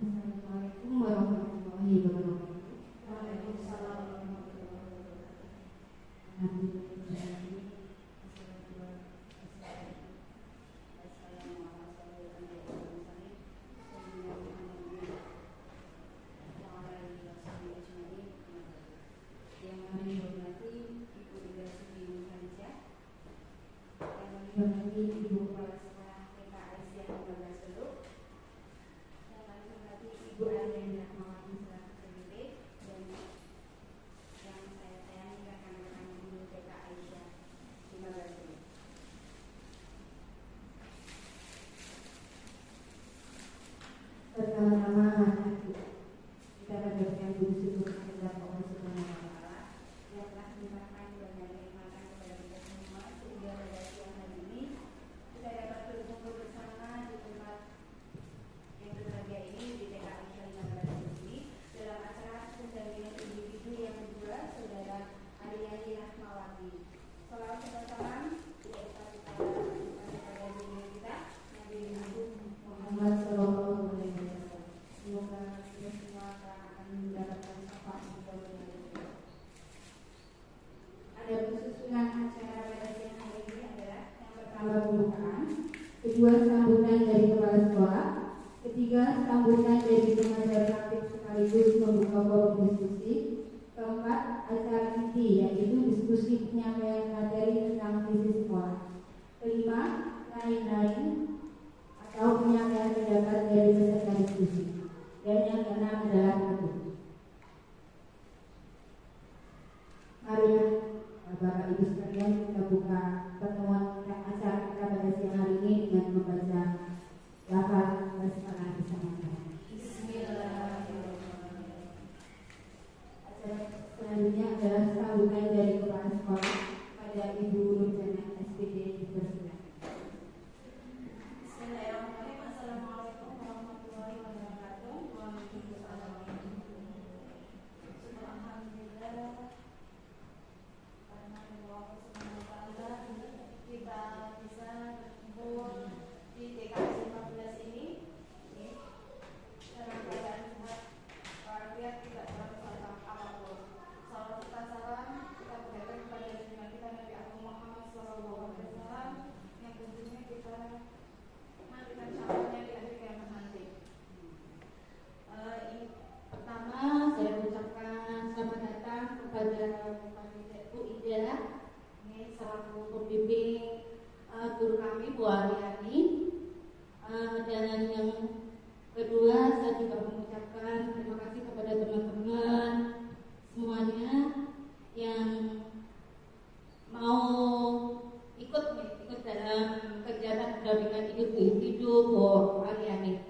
Assalamualaikum warahmatullahi wabarakatuh. Waalaikumsalam warahmatullahi wabarakatuh. Pertama-tama kita panjatkan puji syukur kepada Allah Subhanahu wa taala yang telah melimpahkan banyak kenikmatan kepada kita semua sehingga pada siang hari ini kita dapat berkumpul bersama di tempat yang berbahagia ini di TKI Syariah ini dalam acara pendampingan individu yang kedua saudara Aryani Rahmawati. Salawat dan salam kita kepada junjungan kita Nabi Muhammad sallallahu alaihi wasallam. Semoga kita semua akan mendapatkan syafaat dari ada susunan acara pada siang hari ini adalah yang pertama pembukaan, kedua sambutan dari kepala sekolah, ketiga sambutan dari pengajar praktik sekaligus membuka forum diskusi, keempat acara inti yaitu diskusi penyampaian materi tentang visi sekolah, kelima lain-lain atau penyampaian pendapat dari peserta diskusi, dan yang keenam adalah penutup. Mari Bapak Ibu sekalian kita buka pertemuan acara kita pada siang hari ini dengan membaca lafaz basmalah bersama-sama. Bismillahirrahmanirrahim. Acara selanjutnya adalah sambutan dari kepala sekolah pada Ibu Nurjana SPD Dipersilakan. Bismillahirrahmanirrahim. Assalamualaikum warahmatullahi wabarakatuh. Waalaikumsalam warahmatullahi wabarakatuh. Alhamdulillah karena Allah Subhanahu wa taala kita bisa berkumpul di TKI 15 ini dalam keadaan sehat walafiat, tidak dalam masalah apapun. Salawat serta salam kita berikan kepada junjungan kita Nabi Muhammad SAW yang tentunya kita menantikan syafaatnya di akhir kiamat nanti. Pertama saya ucapkan selamat datang kepada Bu Ida ini selaku pembimbing guru kami Bu Aryani, dan yang kedua saya juga mengucapkan terima kasih kepada teman-teman semuanya yang mau ikut dalam kegiatan pendampingan individu Bu Aryani.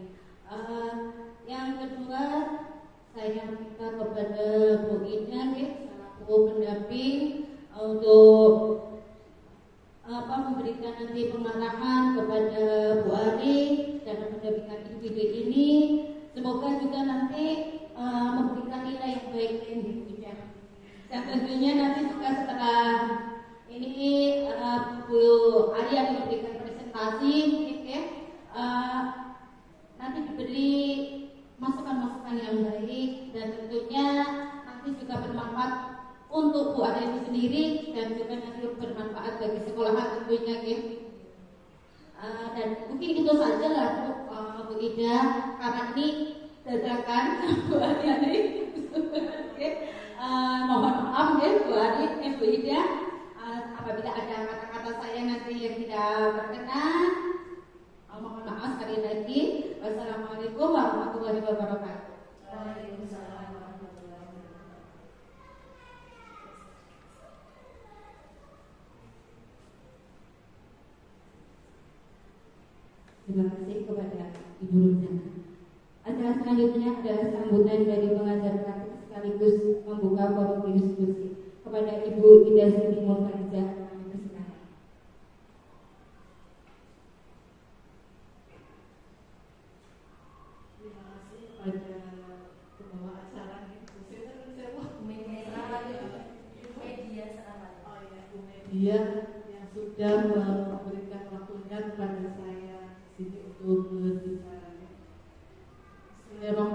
Yang kedua saya minta kepada Bu Ida selaku pendamping untuk memberikan nanti pengarahan kepada Bu Ari dalam pendampingan individu ini. Semoga juga nanti memberikan nilai yang baik individunya. Dan tentunya nanti juga setelah ini Bu Ari akan memberikan presentasi, nanti diberi masukan-masukan yang baik dan tentunya nanti juga bermanfaat untuk Bu Ari itu sendiri dan juga nanti bermanfaat bagi sekolahan tentunya, dan mungkin itu saja lah Bu Ida karena ini dadakan Bu Ari. Mohon maaf Bu Ari, Bu Ida, apabila ada kata-kata saya nanti yang tidak berkenan, mohon maaf sekali lagi. Wassalamualaikum warahmatullahi wabarakatuh. Waalaikumsalam warahmatullahi wabarakatuh. Terima kasih kepada Ibu Nurjana. Acara selanjutnya adalah sambutan dari pengajar praktik sekaligus membuka forum diskusi kepada Ibu Ida Siti Mulfariza. Terima kasih pada pembawa acara media selamat. Oh ya, Bu Media yang sudah memberikan waktunya kepada saya sini untuk berbicara. Bismillahirrahmanirrahim.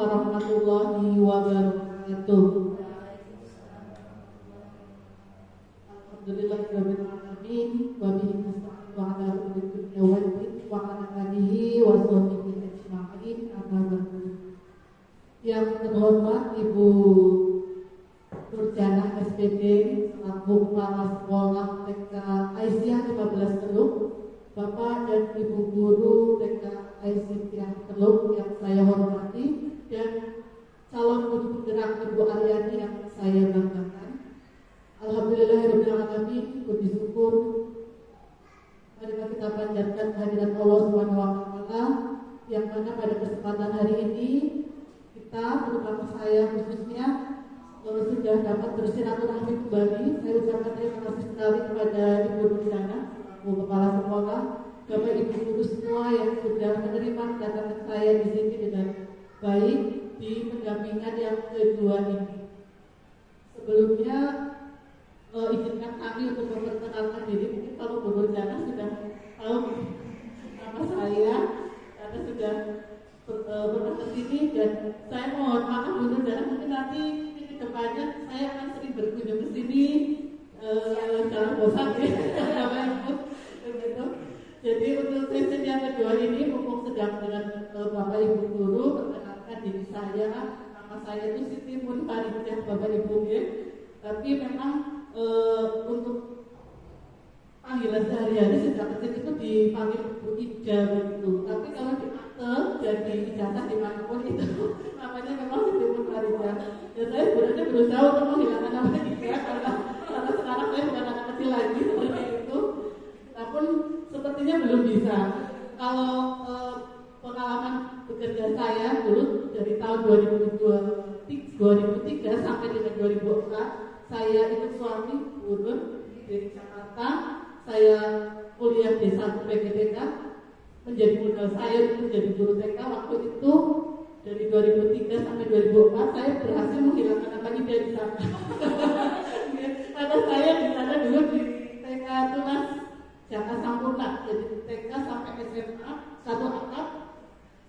warahmatullahi wabarakatuh. Alhamdulillahirabbil alamin wa bihi nasta'inu ala umuri dunya waddin wa ala alihi wa sahbihi ajma'in. Amma ba'du. Yang terhormat Ibu Nurjana SPD selaku Kepala Sekolah TK Aisyah 15 Teluk, Bapak dan Ibu Guru TK Aisyah Teluk yang saya hormati, dan calon guru penggerak Ibu Aryani yang saya banggakan. Alhamdulillahirabbil alamin, puji syukur marilah kita panjatkan kehadirat Allah Subhanahu wa taala yang mana pada kesempatan hari ini kita, terutama saya khususnya, sudah dapat bersilaturahmi kembali. Saya ucapkan terima kasih sekali kepada Ibu Nurjana, Ibu Kepala Sekolah, Bapak Ibu Guru semua yang sudah menerima kedatangan saya di sini dengan baik di pendampingan yang kedua ini. Sebelumnya izinkan kami untuk memperkenalkan diri. Mungkin kalau Bu Nurjana sudah tahu nama saya karena sudah pernah ke sini, dan saya mohon maaf Bu Nurjana, mungkin nanti ke depannya saya akan sering berkunjung ke sini, jangan bosan ya. Begitu. Jadi untuk sesi yang kedua ini, mumpung sedang dengan Bapak Ibu Guru, perkenalkan diri saya. Nama saya itu Siti Munfaridah, Bapak Ibu ya. Tapi memang untuk panggilan sehari-hari sejak kecil itu dipanggil Bu Ida begitu. Tapi kalau di akte dan di ijazah dimanapun itu namanya memang Siti Munfaridah. Dan saya sebenarnya berusaha untuk menghilangkan nama Ida karena sekarang saya bukan anak kecil lagi seperti itu. Namun sepertinya belum bisa. Kalau pengalaman bekerja saya dulu dari tahun 2003 sampai dengan 2004, saya ikut suami guru di Jakarta. Saya kuliah D1 PGTK, menjadi modal saya untuk menjadi guru TK. Waktu itu dari 2003 sampai 2004 saya berhasil menghilangkan nama Ida di sana. Karena saya di sana dulu di TK Tunas Jaka Sampurna, jadi TK sampai SMA satu atap.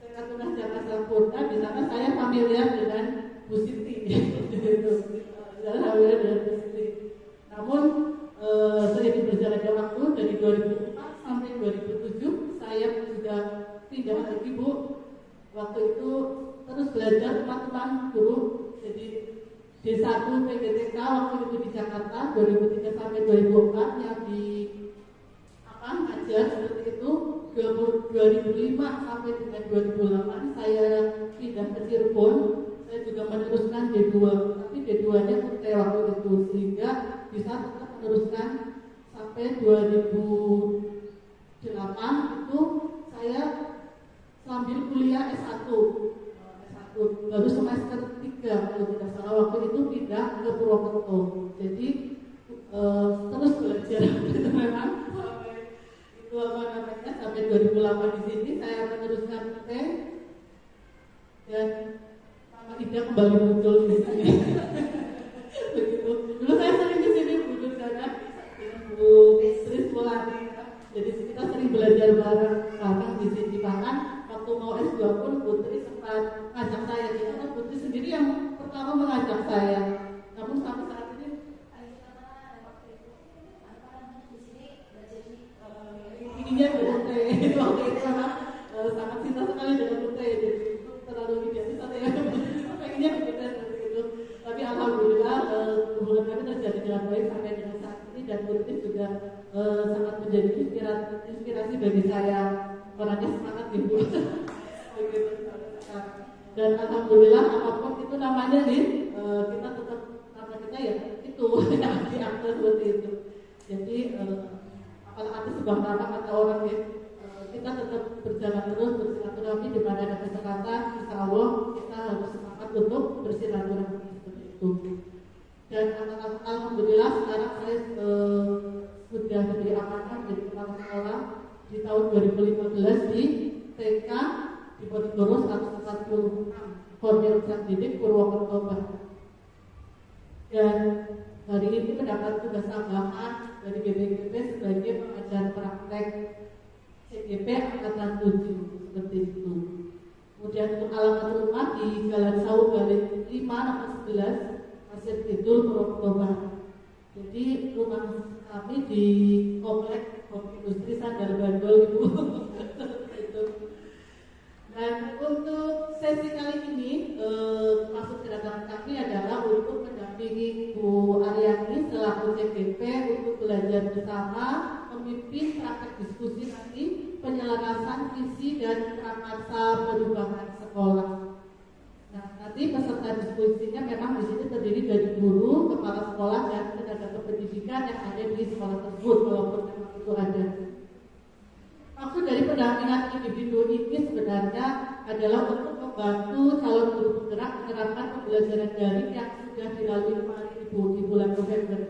TK Tunas Jaka Sampurna, di sana saya familiar dengan Bu Siti. Namun seiring berjalannya waktu dari 2004 sampai 2007 saya sudah pindah lagi Bu. Waktu itu terus belajar teman-teman guru, jadi D1 PGTK waktu itu di Jakarta 2003 sampai 2004 yang di ngajar seperti itu. 2005 sampai dengan 2008 saya pindah ke Cirebon. Saya juga meneruskan D2, tapi D2-nya UT waktu itu, sehingga bisa tetap meneruskan sampai 2008 itu saya sambil kuliah S1 baru semester 3 kalau tidak salah, waktu itu pindah ke Purwokerto. Jadi terus belajar memang sampai 2008 di sini saya meneruskan UT, dan nama Ida kembali muncul di sini. Begitu. Dulu saya sering di sini Bu Nurjana dengan Bu Sri Mulani, jadi kita sering belajar bareng di sini. Bahkan waktu mau S2 pun Putri sempat ngajak saya, karena Putri sendiri yang pertama mengajak saya. Namun sampai saat ini inginnya BUT waktu itu sangat cinta sekali dengan BUT, jadi terlalu idealis ya, pengennya begitu. Tapi alhamdulillah hubungan kami terjadi dengan baik sampai dengan saat ini, dan BUT juga sangat menjadi inspirasi bagi saya. Orangnya semangat Ibu. Dan alhamdulillah apapun itu namanya nih, kita tetap nama kita ya itu yang diakte seperti itu. Jadi kalau ada sebuah nama kata orang ya, kita tetap berjalan terus bersilaturahmi di mana ada kesempatan. Insya Allah kita harus semangat untuk bersilaturahmi seperti itu. Dan alhamdulillah sekarang saya sudah diberi amanah menjadi kepala sekolah di tahun 2015 di TK di Ponegoro 146 Kornel Didik Purwokerto Barat. Dan hari ini mendapat tugas tambahan dari BPKP sebagai pengajar praktek CGP angkatan 7 seperti itu. Kemudian untuk alamat rumah di Jalan Sawu Galit 5 nomor 11 Pasir Kidul Purwokerto Barat. Jadi rumah kami di komplek industri Sandal Bandol Ibu. Dan untuk sesi kali ini maksud kedatangan kami adalah untuk mendampingi Bu Aryani selaku CGP untuk belajar bersama memimpin praktek diskusi nanti penyelarasan visi dan prakarsa perubahan sekolah. Nah, nanti peserta diskusinya memang di sini terdiri dari guru, kepala sekolah dan tenaga kependidikan yang ada di sekolah tersebut, walaupun memang itu ada. Maksud dari pendampingan individu ini sebenarnya adalah untuk membantu calon guru penggerak menerapkan pembelajaran daring yang sudah dilalui kemarin Ibu di bulan November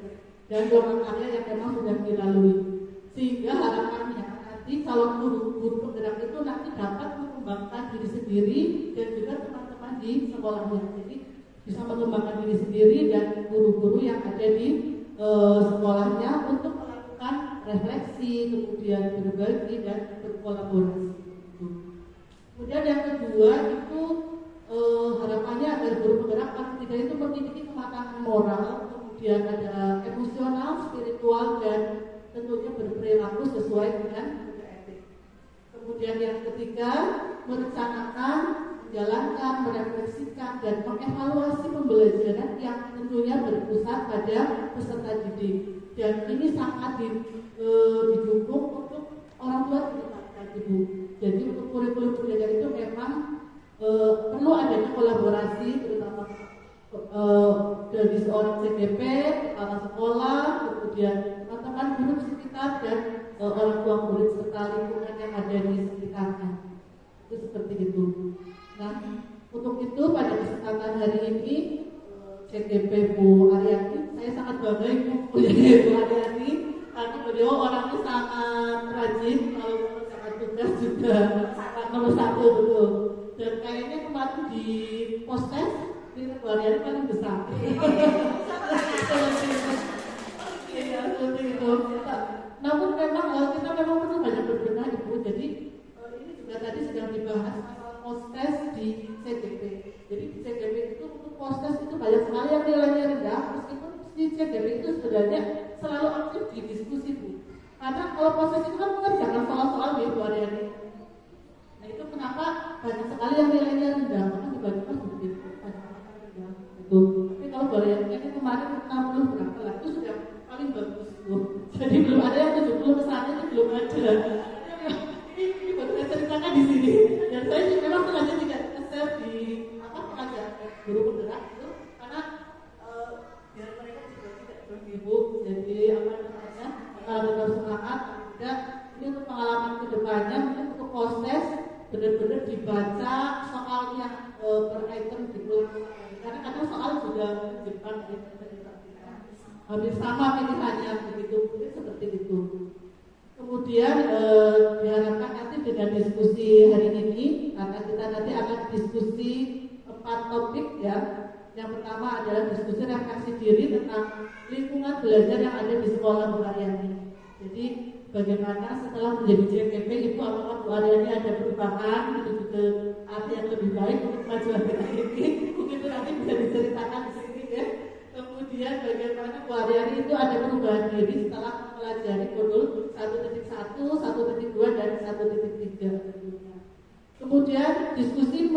dan lompatan karya yang memang sudah dilalui. Sehingga harapannya nanti calon guru penggerak itu nanti dapat mengembangkan diri sendiri dan juga teman-teman di sekolahnya. Jadi bisa mengembangkan diri sendiri dan guru-guru yang ada di sekolahnya untuk refleksi, kemudian berbagi dan berkolaborasi. Kemudian yang kedua itu harapannya agar guru penggerak paling tidak itu memiliki kematangan moral, kemudian ada emosional, spiritual dan tentunya berperilaku sesuai dengan etik. Kemudian yang ketiga merencanakan, menjalankan, merefleksikan dan mengevaluasi pembelajaran yang tentunya berpusat pada peserta didik. Dan ini sangat didukung untuk orang tua dilibatkan Ibu. Jadi untuk kurikulum belajar itu memang perlu adanya kolaborasi terutama dari seorang CGP, kepala sekolah, kemudian teman-teman guru di sekitar dan orang tua murid serta lingkungan yang ada di sekitarnya. Itu seperti itu. Nah, untuk itu pada kesempatan hari ini CGP Bu Aryani, saya sangat bangga mempunyai Bu Aryani karena beliau orangnya sangat rajin, kalau mengerjakan tugas juga sangat nomor 1 betul. Dan kayaknya kemarin di postes ini Bu Aryani paling besar. Seperti itu. Namun memang kita memang perlu banyak berbenah Ibu. Jadi ini juga tadi sedang dibahas masalah postes di CGP. Jadi di CGP itu untuk postes itu banyak sekali yang nilainya rendah, meskipun di CGP itu sebenarnya selalu aktif di diskusi Bu. Karena kalau postes itu kan mengerjakan soal-soal di Bu Aryani. Nah itu kenapa banyak sekali yang nilainya rendah, karena dibandingkan begitu banyak rendah. Itu. Tapi kalau Bu Aryani ini kemarin 60 berapa lah, itu sudah paling bagus Bu. Jadi belum ada yang 70 kesana itu belum ada. Ini baru saya ceritakan di sini. Dan saya memang sengaja tidak share di guru penggerak itu karena biar mereka juga tidak berbibuk, jadi apa namanya tetap semangat. Dan ini untuk pengalaman kedepannya mungkin untuk postes benar-benar dibaca soalnya per item diulang karena kadang soal juga Jepang hampir sama pilihannya begitu, mungkin seperti itu. Kemudian diharapkan nanti dengan diskusi hari ini karena kita nanti akan diskusi 4 topik ya. Yang pertama adalah diskusi refleksi diri tentang lingkungan belajar yang ada di sekolah Bu Aryani. Jadi bagaimana setelah menjadi CGP itu apakah Bu Aryani ada perubahan menuju ke arti yang lebih baik untuk kemajuan kita ini? Mungkin itu nanti bisa diceritakan di sini ya. Kemudian bagaimana Bu Aryani itu ada perubahan diri setelah mempelajari modul 1.1, 1.2 dan 1.3. Kemudian diskusi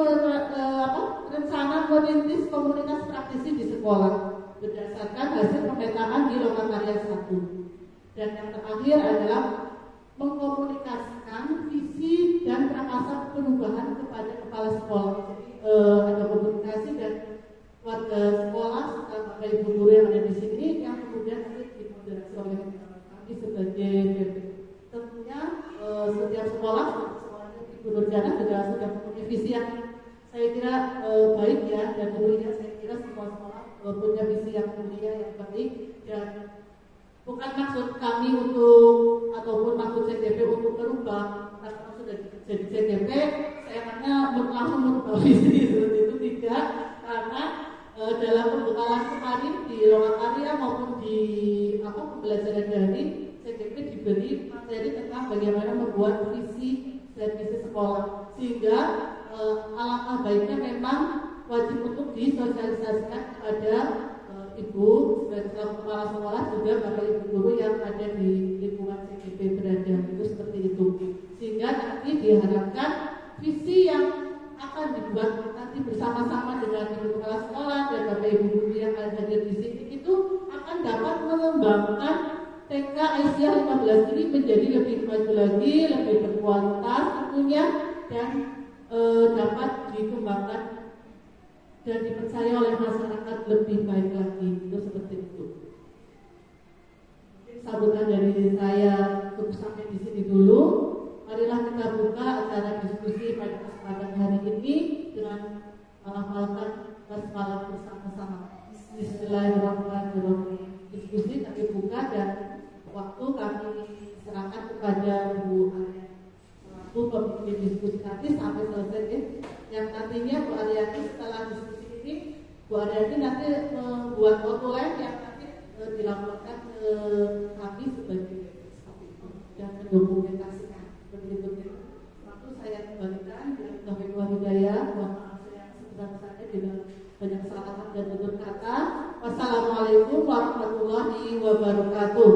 rencana merintis komunitas praktisi di sekolah berdasarkan hasil pemetaan di Lokakarya 1. Dan yang terakhir adalah mengkomunikasikan visi dan prakarsa perubahan kepada kepala sekolah. Jadi ada komunikasi dan warga sekolah serta bapak ibu guru yang ada di sini yang kemudian nanti dimoderasi oleh kami sebagai BP. Tentunya setiap sekolah Nurjana juga sudah mempunyai visi yang saya kira baik ya, dan mulia. Saya kira semua sekolah punya visi yang mulia, yang baik, dan bukan maksud kami untuk ataupun maksud CGP untuk berubah. Karena sudah jadi CGP, saya hanya langsung merubah visi seperti itu tidak, karena dalam pembekalan kemarin di Lokakarya maupun di pembelajaran daring, CGP diberi materi tentang bagaimana membuat visi dan visi sekolah, sehingga alangkah baiknya memang wajib untuk disosialisasikan kepada ibu sebagai kepala sekolah, juga bapak ibu guru yang ada di lingkungan CGP berada, itu seperti itu, sehingga nanti diharapkan visi yang akan dibuat nanti bersama-sama dengan ibu kepala sekolah dan bapak ibu guru yang ada di sini itu akan dapat mengembangkan TK Aisyah 15 ini menjadi lebih maju lagi, lebih berkualitas tentunya, dan dapat dikembangkan dan dipercaya oleh masyarakat lebih baik lagi. Itu seperti itu. Sambutan dari saya cukup sampai di sini dulu. Marilah kita buka acara diskusi pada kesempatan hari ini dengan melafalkan basmalah bersama-sama. Bismillahirrahmanirrahim. Diskusi kami buka dan waktu kami serahkan kepada Bu Aryani selaku pemimpin diskusi nanti sampai selesai. Yang nantinya Bu Aryani setelah diskusi ini, Bu Aryani nanti membuat outline yang nanti dilaporkan ke kami sebagai dan mendokumentasikan. Berikutnya, waktu saya kembalikan dengan Taufiq wal Hidayah. Mohon maaf yang sebesar-besarnya bila banyak kesalahan dan tutur kata. Wassalamualaikum warahmatullahi wabarakatuh.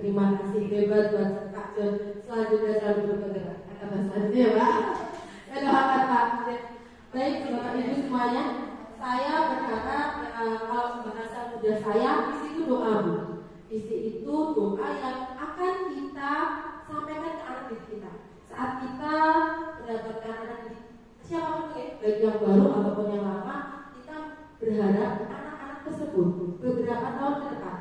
Terima kasih hebat buat Kak John. Selanjutnya selalu bergerak. Kata selanjutnya Pak. Baik Bapak Ibu semuanya, saya berkata kalau bahasa muda saya, visi itu doa Bu. Visi itu doa yang akan kita sampaikan ke anak didik kita. Saat kita mendapatkan anak didik siapapun ya, baik yang baru ataupun yang lama, kita berharap anak-anak tersebut beberapa tahun ke depan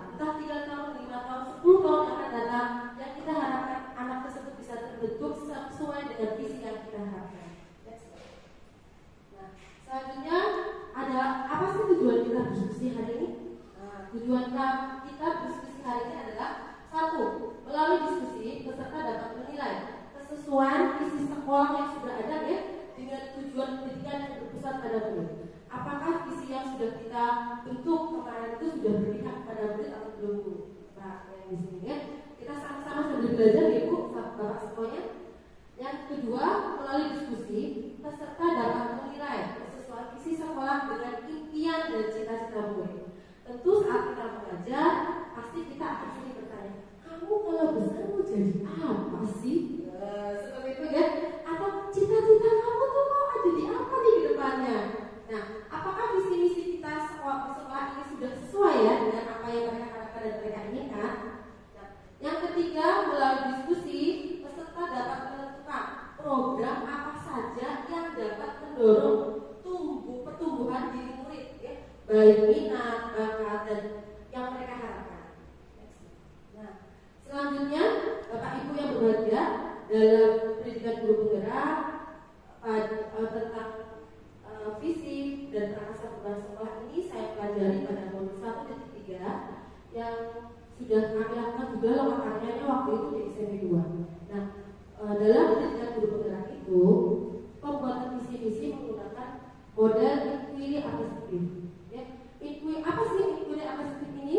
sebelum Pak yang di sini ya. Kita sama-sama sambil belajar ya Bu, Bapak semuanya. Yang kedua, melalui diskusi, peserta dapat menilai kesesuaian visi sekolah dengan impian dan cita-cita murid. Tentu saat kita mengajar, pasti kita akan sering bertanya, kamu kalau besar mau jadi apa sih? Seperti itu ya. Atau cita-cita kamu tuh mau ada di apa nih di depannya? Nah, apakah visi misi kita sekolah ini sudah sesuai ya dengan apa yang mereka harapkan dan mereka inginkan? Nah, yang ketiga, melalui diskusi, peserta dapat menentukan program apa saja yang dapat mendorong pertumbuhan diri murid, ya, baik minat, bakat, dan yang mereka harapkan. Nah, selanjutnya, Bapak Ibu yang berbahagia, dalam pendidikan guru penggerak tentang visi dan prakarsa perubahan sekolah ini saya pelajari pada modul 1.3 yang sudah kami lakukan juga loh karyanya waktu itu di SMP 2. Nah, dalam pendidikan guru penggerak itu pembuatan visi-visi menggunakan model inquiry appreciative. Ya, apa sih inquiry appreciative ini?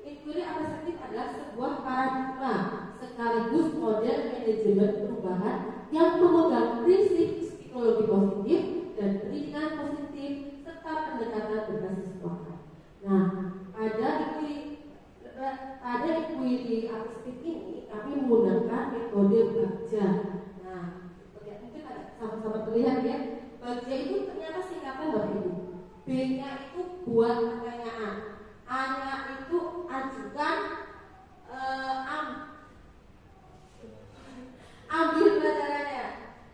Inquiry appreciative adalah sebuah paradigma sekaligus model manajemen perubahan yang memegang prinsip psikologi positif dan pendidikan positif serta pendekatan berbasis kelompok. Nah, pada inquiry appreciative ini kami menggunakan metode Bagja. Nah, mungkin ada sama-sama terlihat ya. Bagja itu ternyata singkatan Bapak Ibu. B-nya itu buat pertanyaan, A-nya itu ajukan, ambil pelajarannya.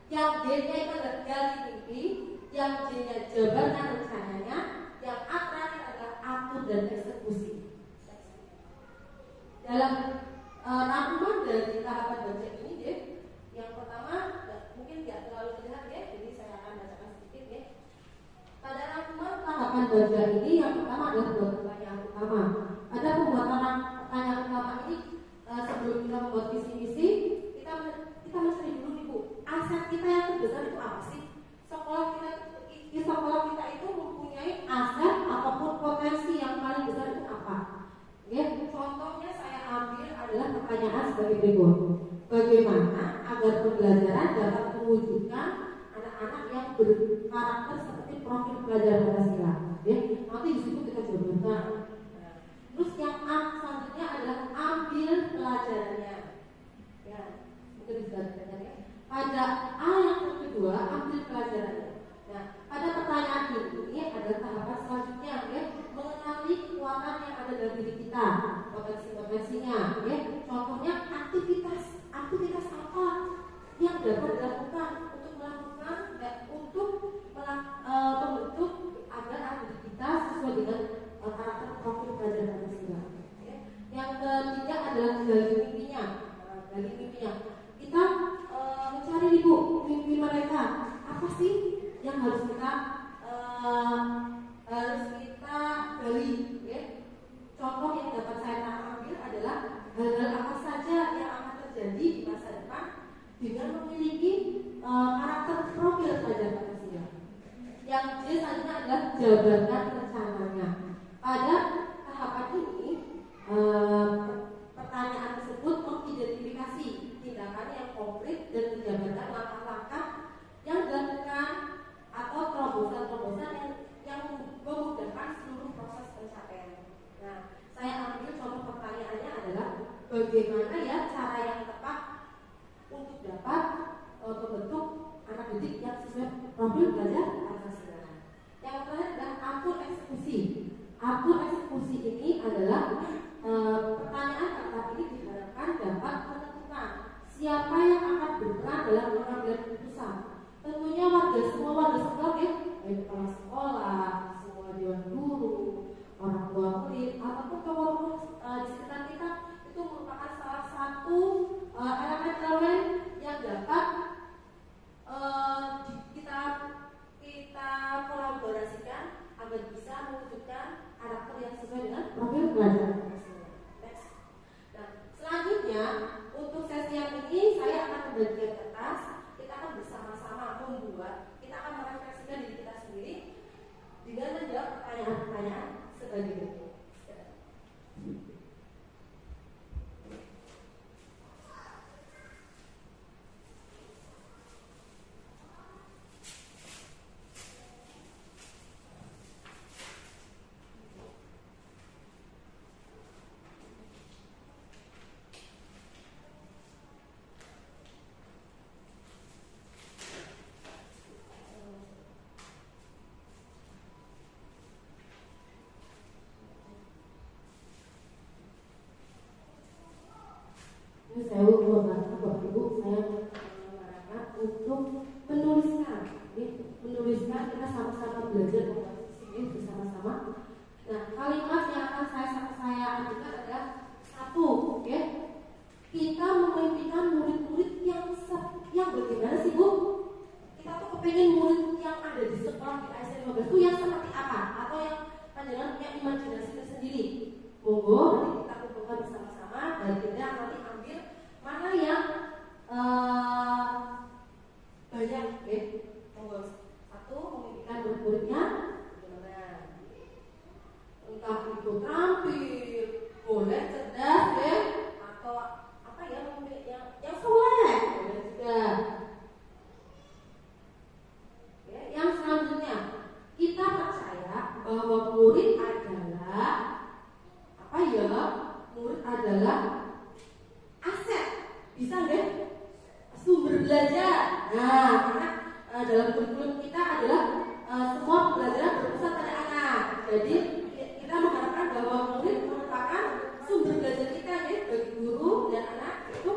Yang D-nya itu adalah gali mimpi, yang J-nya jabarkan rencananya, yang A terakhir adalah atur dan eksekusi. Dalam rangkuman dari tahapan Bagja ini, deh, yang pertama mungkin tidak terlalu terlihat ya, jadi saya akan bacakan sedikit ya. Pada rangkuman tahapan Bagja ini, yang pertama adalah dua pertanyaan utama. Pada pembuatan pertanyaan utama ini, sebelum kita membuat visi-misi, kita mencari dulu nih Bu, aset kita yang terbesar itu apa sih? Sekolah kita itu mempunyai aset ataupun potensi yang paling besar itu apa? Ya, contohnya saya ambil adalah pertanyaan sebagai berikut. Bagaimana agar pembelajaran dapat mewujudkan anak-anak yang berkarakter seperti profil pelajar Pancasila? Ya, nanti di situ kita jabarkan. Terus yang selanjutnya adalah ambil pelajarannya. Ya, mungkin bisa dilihat ya. Pada A yang kedua ambil pelajarannya. Nah, pada pertanyaan ini adalah tahapan selanjutnya ya, mengenali kekuatan yang ada dalam diri kita, potensi-potensinya ya. Contohnya aktivitas apa yang dapat dilakukan untuk membentuk agar diri kita sesuai dengan karakter profil pelajar Pancasila. Ya. Yang ketiga adalah gali mimpinya. Kita mencari ibu mimpi mereka apa sih yang harus kita gali ya. Contoh yang dapat saya ambil adalah hal-hal apa saja yang akan terjadi di masa depan dengan memiliki karakter profil pelajar Pancasila. Yang J selanjutnya adalah jabarkan rencananya. Pada tahapan ini pertanyaan tersebut mengidentifikasi tindakan yang konkret dan menjabarkan langkah-langkah yang dilakukan atau terobosan-terobosan yang memudahkan seluruh proses pencapaian. Nah, saya ambil contoh pertanyaannya adalah bagaimana ya cara yang tepat untuk dapat membentuk anak didik yang sesuai profil pelajar Pancasila. Yang terakhir adalah atur eksekusi. Atur eksekusi ini adalah pertanyaan tetap ini diharapkan dapat menentukan siapa yang akan berperan dalam pengambilan keputusan. Tentunya semua warga sekolah ya, baik kepala sekolah, semua dewan guru, orang tua murid, ataupun tokoh-tokoh di sekitar kita itu merupakan salah Ini saya membantu Bapak Ibu, saya mengharapkan untuk menuliskan kita sama-sama belajar komposisi bersama-sama. Nah, kalimat yang akan saya ajukan adalah satu, oke? Kita memimpikan murid-murid yang bagaimana sih Bu? Kita tuh kepengen murid yang ada di sekolah di IC 15 itu yang seperti apa? Atau yang panjenengan punya imajinasi tersendiri? Monggo nanti kita kumpulkan bersama-sama dan kita nanti ambil mana yang banyak, oke? Monggo. Satu, memimpikan murid-muridnya bagaimana? Entah itu terampil, boleh cerdas, atau apa ya, yang soleh, boleh juga. Ya, yang selanjutnya, kita percaya bahwa murid adalah apa ya? Murid adalah aset, bisa nggak? Sumber belajar. Nah, karena dalam kurikulum kita adalah semua pembelajaran berpusat pada anak. Jadi kita mengharapkan bahwa murid merupakan sumber belajar kita ya, bagi guru dan anak itu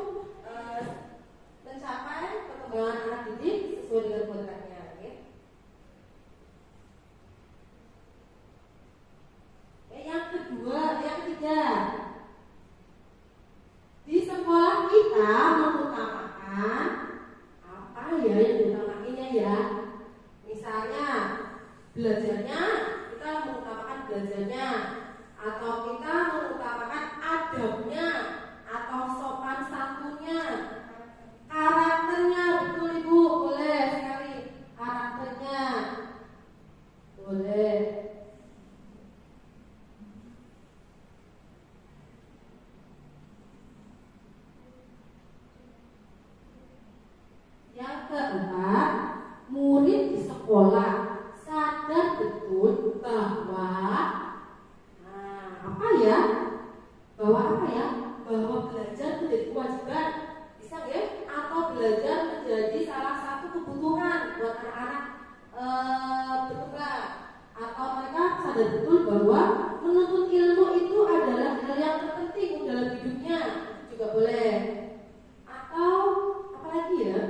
mencapai perkembangan anak didik sesuai dengan kodratnya. Ya. Yang ketiga, di sekolah kita mengutamakan apa ya yang diutamakannya ya? Misalnya belajarnya, kita mengutamakan belajarnya, atau kita mengutamakan adabnya, atau sopan santunnya, karakternya, betul Ibu, boleh sekali, karakternya, boleh. Yang keempat, murid di sekolah sadar betul bahwa bahwa belajar menjadi kewajiban, bisa ya? Atau belajar menjadi salah satu kebutuhan buat anak-anak berkembang, atau mereka sadar betul bahwa menuntut ilmu itu adalah hal yang terpenting dalam hidupnya, itu juga boleh. Atau apa lagi ya?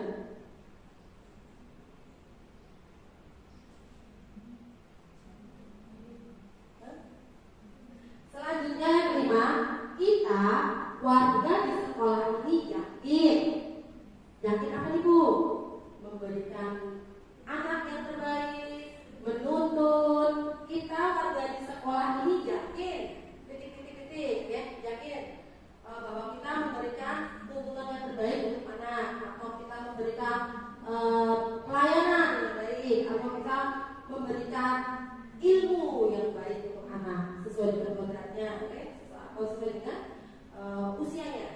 Selanjutnya yang kelima, kita warga di sekolah ini yakin apa nih Bu? Memberikan anak yang terbaik, menuntun. Kita warga di sekolah ini yakin, ya, yakin bahwa kita memberikan tuntunan yang terbaik untuk anak, atau kita memberikan pelayanan yang baik, atau kita memberikan ilmu yang baik untuk anak sesuai dengan kodratnya, atau sesuai dengan usianya.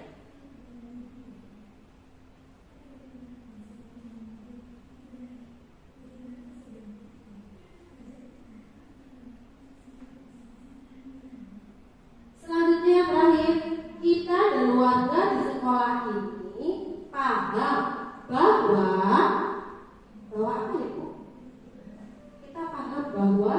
Selanjutnya yang terakhir, kita dan warga di sekolah ini paham bahwa apa ya Bu? Kita paham bahwa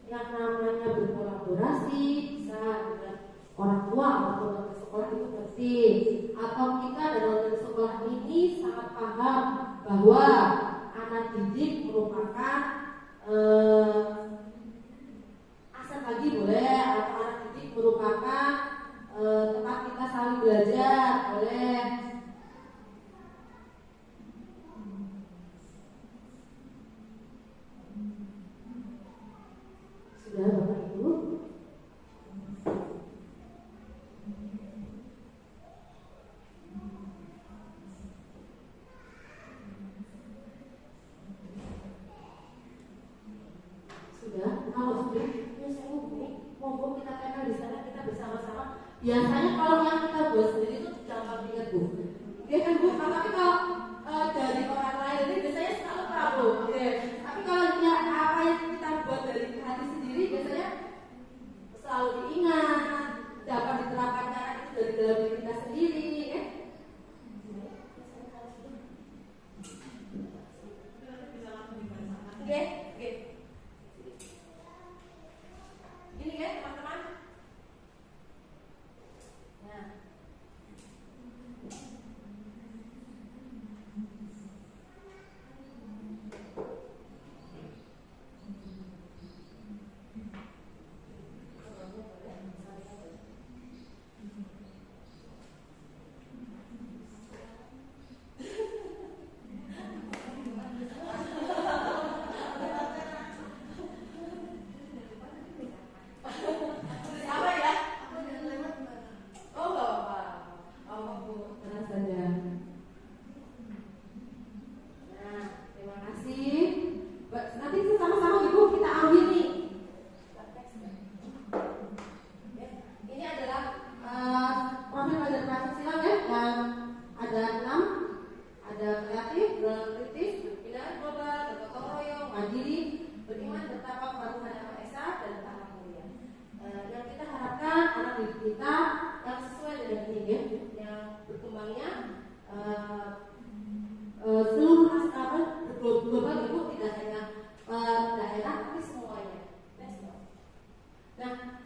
yang namanya berkolaborasi bisa dengan orang tua atau warga sekolah itu penting. Atau kita dan warga sekolah ini sangat paham bahwa anak didik merupakan aset lagi boleh, atau anak didik merupakan tempat kita saling belajar boleh. Sudah Bapak Ibu? Sudah? Kalau sudah, ya saya ngomong kita tempel di sana, kita bersama-sama. Biasanya kalau yang kita buat sendiri itu gampang ingat Bu. Ya kan Bu, tapi kalau dari orang lain ini biasanya selalu tahu. Tapi kalau ya, apa yang kita buat dari hati sendiri biasanya selalu diingat, dapat diterapkan cara itu dari dalam diri kita sendiri, ya. Oke. Gini ya teman-teman. Nah,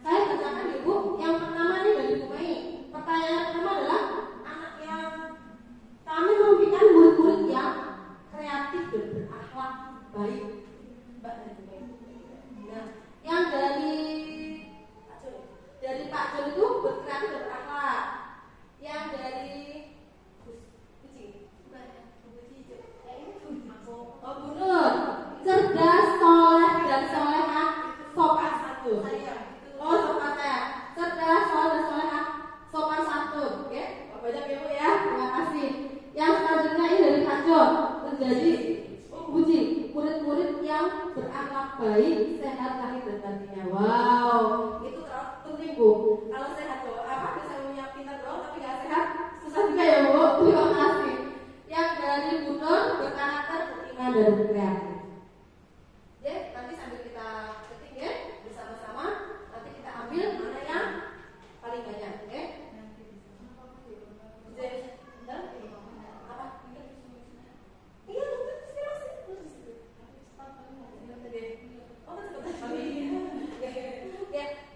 saya bacakan Ibu. Yang pertama ini dari Bu Mei. Pertanyaan pertama adalah anak yang kami memimpikan murid-murid yang kreatif dan berakhlak baik. Mbak dari Bu Mei. Nah, yang dari Pak Jol itu berkreatif dan berakhlak. Yang dari Bu Nur, cerdas, soleh dan solehah, sopan santun. Oh, sopan saya. Cerdas, soleh dan solehah, sopan santun. Oke, banyak ya Bu ya. Terima kasih. Yang selanjutnya ini dari Pak Jol, menjadi puji murid-murid yang berakhlak baik, sehat lahir dan batinnya. Wow, itu terlalu penting Bu. Kalau sehat tuh, apa bisa punya pintar doang tapi nggak sehat, susah juga ya Bu. Terima kasih. Yang dari Bu Nur, berkarakter, beriman dan berkreatif. Ya, nanti sambil kita ketik ya bersama-sama, nanti kita ambil mana yang paling banyak, oke?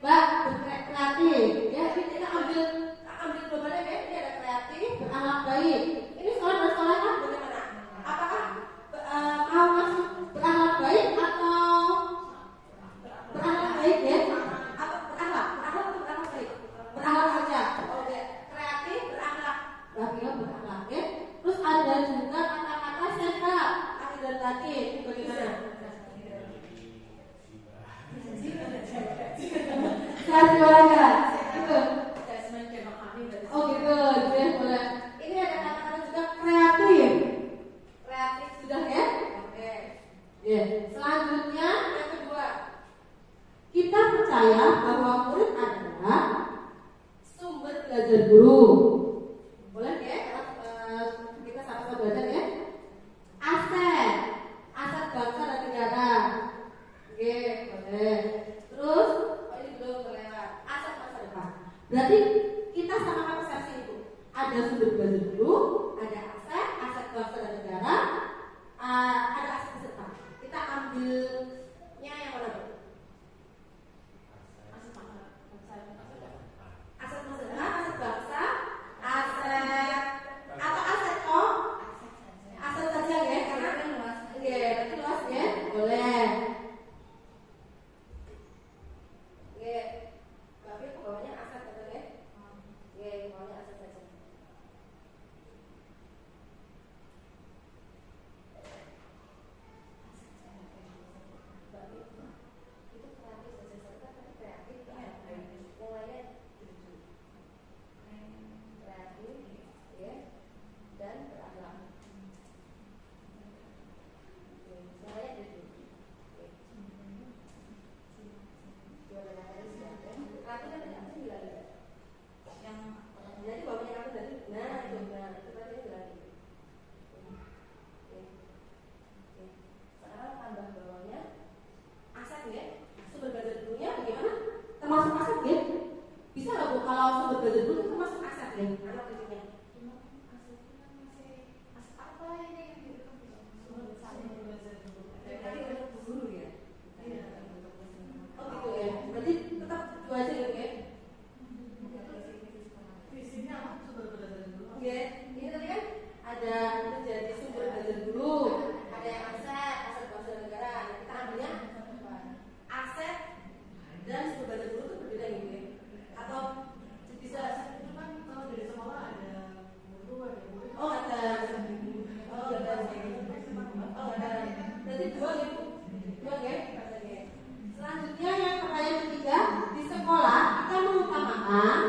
Mbak, berkreatif. Ya, kita ambil globalnya ya. Ini ada kreatif, berakhlak baik. Ini soleh dan solehah bagaimana? Apakah mau masuk berakhlak baik atau berakhlak baik ya? Atau berakhlak baik? Berakhlak saja. Oke, kreatif, berakhlak. Berarti berakhlak ya. Terus ada juga kata-kata sehat, lahir dan batin. Ini bagaimana? Sehat keluarga. Gitu. Oh gitu, ya boleh. Ini ada kata-kata juga kreatif. Kreatif sudah ya? Oke. Ya. Selanjutnya yang kedua, kita percaya bahwa murid adalah sumber belajar guru. Boleh ya? Kita sama-sama belajar ya. Aset bangsa dan negara. Oke, boleh. Terus, ini belum terlewat. Aset masa depan. Berarti kita sama-sama persepsi itu. Ada sumber belajar guru, ada aset bangsa dan negara, ada aset masa depan. Kita ambilnya yang mana? Aset masa depan, aset bangsa, aset atau aset kok? Aset saja ya, karena luas. Oke, berarti luas ya, boleh. Oke, tapi bawahnya aset betul ya? Oke, bawahnya aset saja. Itu kreatif saja, tapi kreatif ya. Yang lainnya kreatif ya dan berakhlak. Yang lainnya itu. Jadi bawahnya kamu dari itu berarti berarti. Sekarang tambah bawahnya aset ya. Sumber belajar gurunya bagaimana? Termasuk aset ya? Bisa nggak Bu kalau sumber belajar guru itu termasuk aset ya? Anak kecilnya. Aset apa ini? Sumber belajar guru. Tadi untuk guru ya. Oh gitu ya. Berarti tetap dua aja gitu ya. Visinya apa sumber belajar guru? Oke, ini tadi kan ada menjadi sumber belajar guru, ada yang aset bangsa negara. Kita ambilnya aset dan sumber belajar guru itu berbeda gitu ya. Atau bisa itu kan kalau dari sekolah ada guru ada murid. Oh ada. Berarti dua gitu. Dua ya. Selanjutnya yang pertanyaan ketiga, di sekolah kita mengutamakan,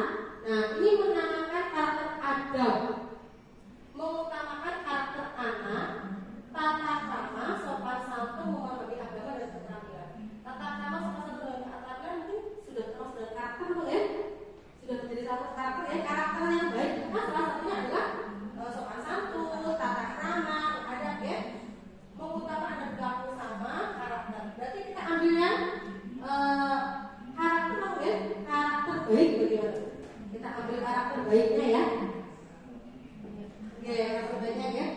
nah ini menanamkan karakter adab, mengutamakan karakter anak, tata krama, sopan santun, memahami agama dan keterampilan. Tata krama, sopan santun dan keterampilan mungkin sudah termasuk dalam karakter betul ya? Sudah menjadi satu karakter ya, karakter yang baik. Nah salah satunya adalah sopan santun, tata krama, adab ya. Mengutamakan adab berlaku sama karakter. Berarti kita ambilnya karakter apa ya? Karakter baik bagaimana? Kita ambil karakter baiknya ya. Oke, karakter baiknya ya.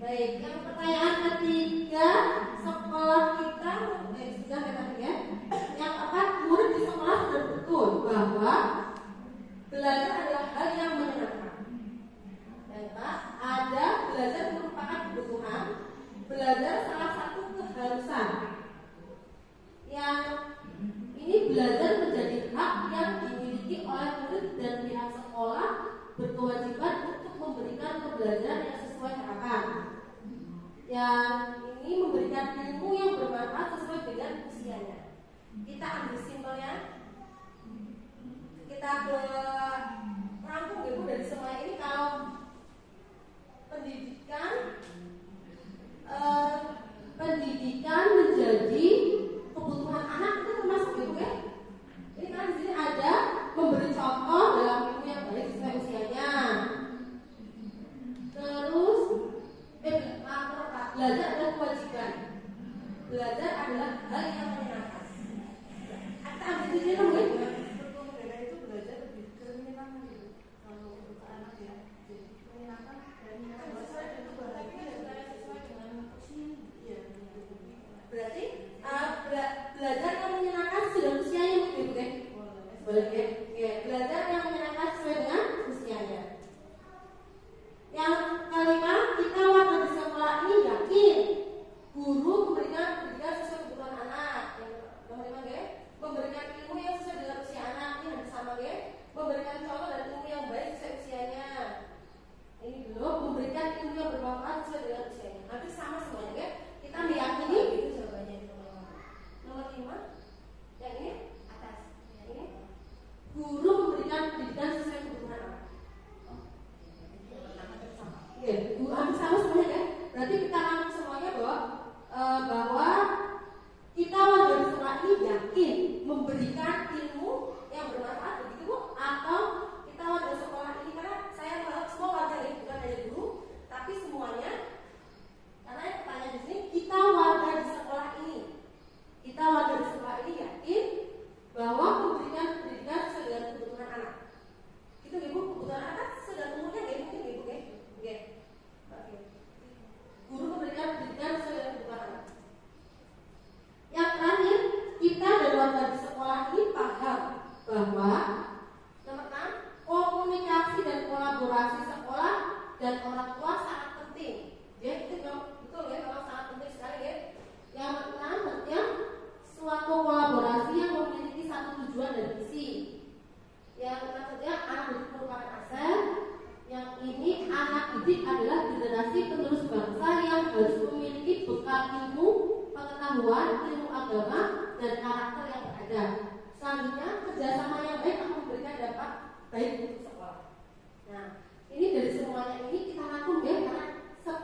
Baik, yang pertanyaan ketiga, sekolah kita sudah ya. Yang apa? Murid di sekolah sudah Kita ambil simpelnya, kita ke rangkum ibu dari semua ini. Kalau pendidikan menjadi kebutuhan anak itu termasuk ibu ya. Ini kan di sini ada memberi contoh dalam ilmu yang baik sesuai usianya. Terus belajar adalah kewajiban. Belajar adalah hal yang menyenangkan. Kita ambil di sini dong ya. Itu belajar lebih ke menyenangkan gitu. Kalau untuk anak ya, jadi menyenangkan dan sesuai dengan usia. Iya. Berarti belajar yang menyenangkan sudah usianya begitu kan? Boleh ya? Ya, belajar yang menyenangkan sesuai dengan usianya. Yang kelima, kita waktu di sekolah ini yakin guru memberikan pendidikan sesuai kebutuhan anak. Yang kelima ya, memberikan ilmu yang sesuai dengan usia anak. Ini hampir sama ya. Memberikan contoh dan ilmu yang baik sesuai usianya. Ini belum memberikan ilmu yang bermanfaat sesuai dengan usianya. Hampir sama semuanya ya. Kita meyakini itu jawabannya itu nomor 5. Yang ini atas. Yang ini guru memberikan pendidikan sesuai kebutuhan anak. Oke, hampir sama semuanya ya. Berarti kita rangkum semuanya bahwa kita warga di sekolah ini yakin memberikan ilmu yang bermanfaat begitu Bu? Atau kita warga sekolah ini, karena saya berharap semua warga ini bukan hanya guru, tapi semuanya. Karena pertanyaan di sini, kita warga di sekolah ini yakin bahwa memberikan pendidikan sesuai dengan kebutuhan anak. Itu Ibu, kebutuhan anak sudah umumnya nggak mungkin Ibu ya? Oke. Guru memberikan pendidikan sesuai dengan kebutuhan anak. Yang terakhir, kita dan warga di sekolah ini paham bahwa nomor 6, komunikasi dan kolaborasi sekolah dan orang tua sangat penting. Ya, itu betul ya, kalau sangat penting sekali ya. Yang keenam, artinya suatu kolaborasi yang memiliki satu tujuan dan visi. Yang maksudnya anak didik merupakan aset. Yang ini anak didik adalah generasi penerus bangsa yang harus memiliki bekal ilmu, pengetahuan, ilmu agama, dan karakter yang beradab. Selanjutnya, kerjasama yang baik akan memberikan dampak baik untuk sekolah. Nah, ini dari semuanya ini kita rangkum ya, karena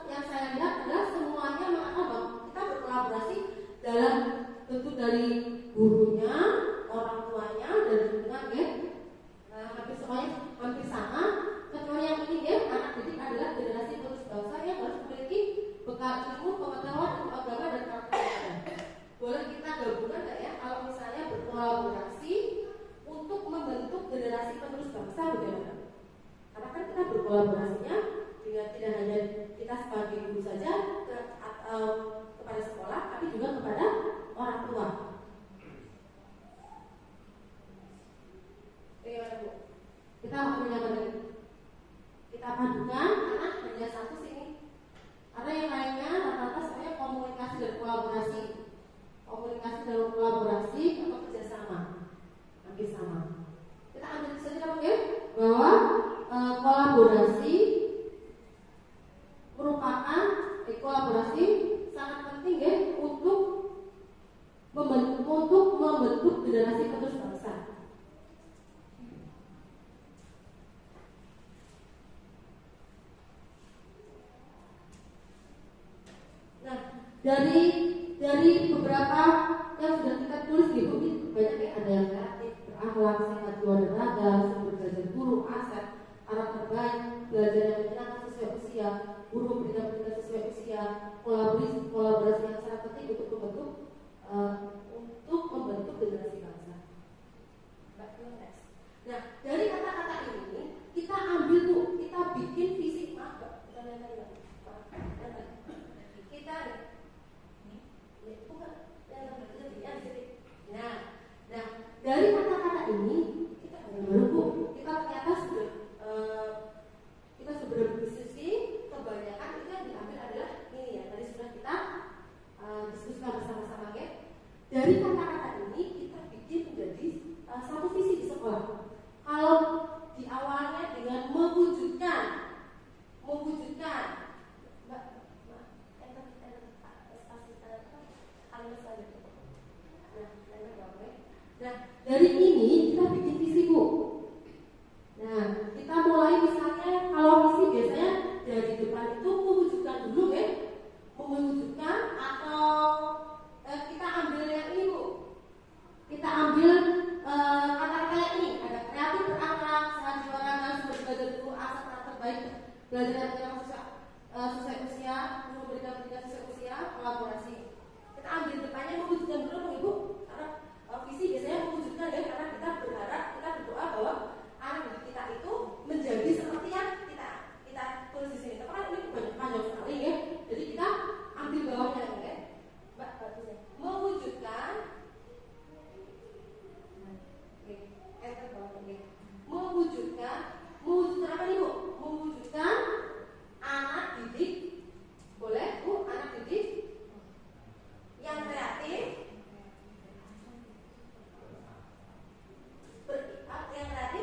yang saya lihat adalah semuanya mengatakan bahwa kita berkolaborasi dalam bentuk dari gurunya, orang tuanya, dan lingkungan ya. Hampir semuanya hampir sama. Kecuali yang ini ya, anak didik adalah generasi penerus bangsa yang harus memiliki bekal ilmu, pengetahuan, ilmu agama, dan karakter yang ada. Boleh kita gabungkan nggak ya, kalau misalnya berkolaborasi untuk membentuk generasi penerus bangsa bagaimana? Karena kan kita berkolaborasinya dengan tidak hanya kita sebagai guru saja kepada sekolah, tapi juga kepada orang tua. Bagaimana Bu? Kita punya bagaimana? Kita padukan anak hanya satu sini. Karena yang lainnya rata-rata sebenarnya komunikasi dan kolaborasi. Komunikasi dan kolaborasi atau kerjasama, hampir sama. Kita ambil saja ya, bahwa kolaborasi merupakan kolaborasi sangat penting ya untuk membentuk generasi penerus bangsa. Nah, dari beberapa yang sudah kita tulis di buku banyak ya, ada yang kreatif, berakhlak, sehat jiwa dan raga, sumber belajar guru, aset, arah terbaik, belajar yang menyenangkan sesuai usia, guru memberikan pendidikan sesuai usia, kolaborasi yang sangat penting untuk membentuk generasi bangsa. Nah, dari kata-kata ini kita ambil tuh, kita bikin visi dari kata-kata ini kita ternyata sudah kita sudah berdiskusi, kebanyakan itu yang diambil adalah ini ya, tadi sudah kita diskusikan bersama-sama ya. Dari kata-kata ini kita bikin menjadi satu visi di sekolah. Kalau di awalnya dengan mewujudkan kalimat selanjutnya. Nah, baik belajar yang sesuai usia, memberikan pendidikan sesuai usia, kolaborasi. Kita ambil depannya mewujudkan dulu Ibu, karena visi biasanya mewujudkan ya, karena kita berharap, kita berdoa bahwa anak didik kita itu menjadi seperti yang kita tulis di sini. Karena ini banyak panjang sekali ya, jadi kita ambil bawahnya ya, Mbak, mewujudkan mewujudkan apa nih Bu? Mewujudkan anak didik, boleh Bu, anak didik yang kreatif,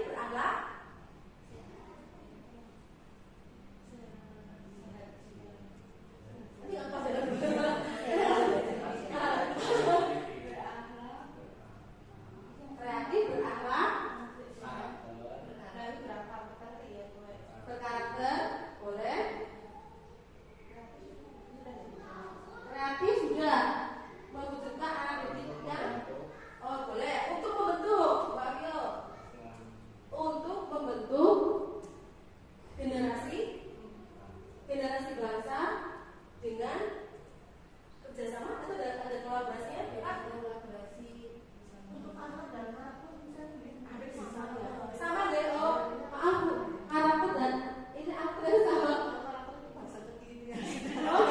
berakhlak, ini apa sih? Kreatif, berakhlak, berkarakter, boleh. Kreatif sudah, mewujudkan anak didik yang boleh. Untuk membentuk, Mbak Vio, untuk membentuk generasi bangsa dengan kerjasama atau ada kolaborasinya? Kolaborasi untuk anak dan anak pun bisa sama deh. Oh maaf Bu, karakter dan ini aktor sama. Oh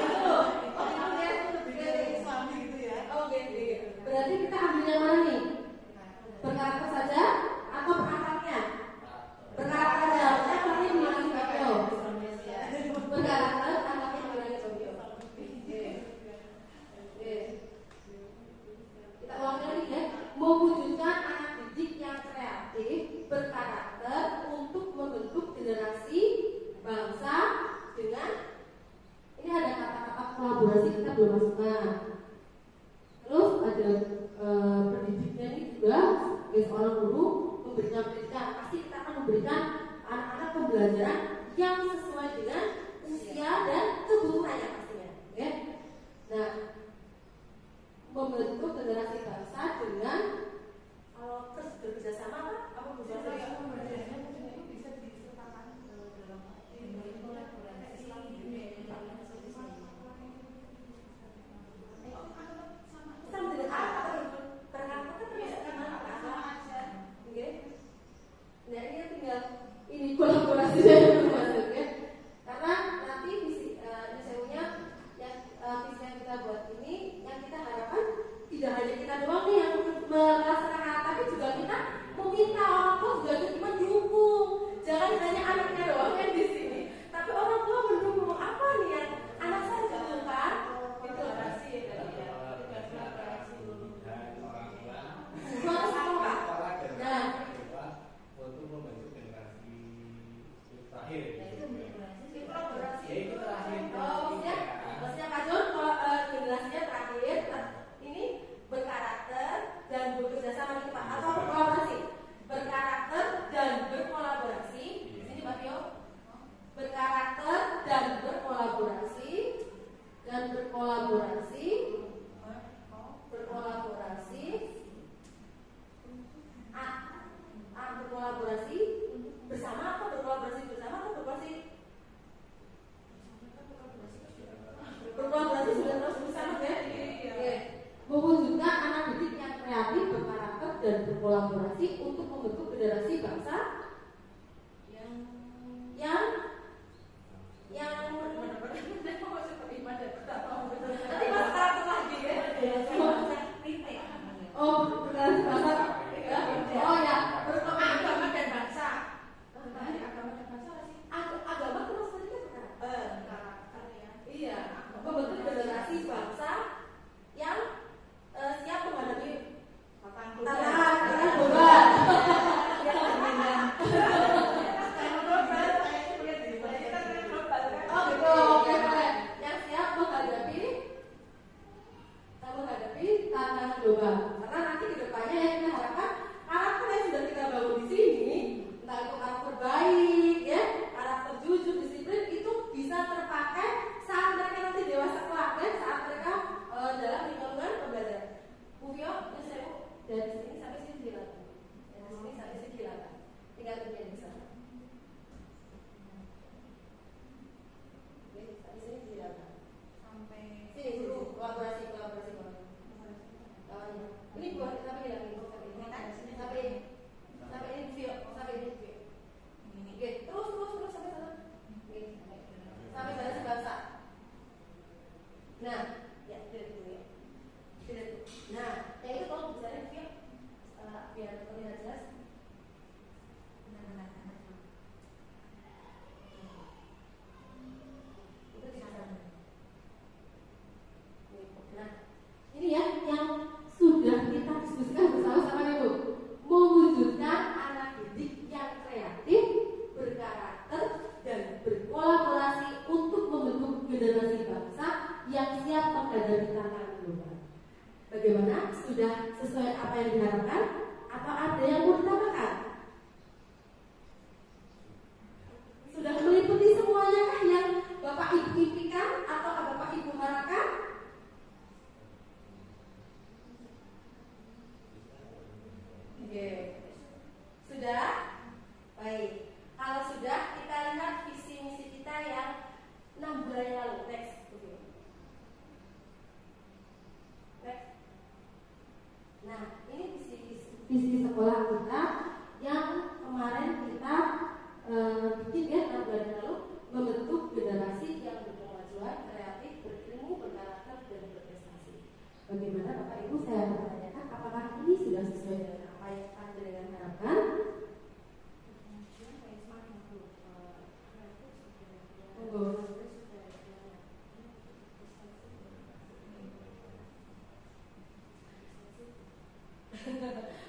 gitu. Berarti kita ambil yang mana nih? Berkarakter saja atau berakhlaknya? Berkarakter saja. Akhlaknya gimana sih Mbak Vio? Berkarakter, akhlaknya gimana nih Mbak Vio? Oke. Kita ulangi lagi ya. Mewujudkan anak didik yang kreatif, berkarakter untuk membentuk generasi bangsa dengan ini ada kata-kata kolaborasi kita belum masukkan. Terus ada pendidiknya ini juga sebagai seorang guru memberikan pendidikan, pasti kita akan memberikan anak-anak pembelajaran yang sesuai dengan usia dan kebutuhannya pastinya. Ya. Nah, membentuk generasi bangsa dengan kalau terus bekerja sama apa bekerja sama itu bisa disertakan dalam kolaborasi sama dengan apa berkarakter terbiasa sama aja, oke? Nah ini tinggal ini kolaborasi saya termasuk ya, karena nanti visi misalnya yang visi yang kita buat ini yang kita harapkan tidak hanya kita doang nih yang melaksanakan, tapi juga kita meminta orang tua juga kita mendukung. Jangan hanya anaknya doang yang di sini, tapi orang tua mendukung apa nih yang anak saya butuhkan. Itu kasih tadi ya. Nah, untuk membentuk generasi terakhir. Itu terakhir. Oh, maksudnya Kak Jun, generasinya terakhir ini berkarakter dan bekerja sama gitu Pak, atau berkolaborasi? Berkarakter dan berkolaborasi. Di sini Pak Tio. Berkarakter dan berkolaborasi berkolaborasi bersama atau berkolaborasi bersama atau berkolaborasi sudah terus bersama ya. Mewujudkan anak didik yang kreatif, berkarakter dan berkolaborasi untuk membentuk generasi bangsa yang nanti mas karakter lagi ya. Oh, generasi bangsa. Oh ya, agama dan bangsa. Agama itu maksudnya berkarakter ya. Iya, membentuk generasi bangsa yang siap menghadapi tantangan global. Bagaimana? Sudah sesuai apa yang diharapkan? Atau ada yang mau ditambahkan? Sudah meliputi semuanya kah yang Bapak Ibu impikan atau Bapak Ibu harapkan? Oke. Sudah? Baik. Kalau sudah, kita lihat visi misi kita yang 6 bulan yang lalu. Next. Next. Nah, ini visi sekolah kita yang kemarin kita bikin ya 6 bulan yang lalu, membentuk generasi yang berkemajuan, kreatif, berilmu, berkarakter, dan berprestasi. Bagaimana Bapak Ibu, saya bertanyakan apakah ini sudah sesuai dengan apa yang Anda harapkan?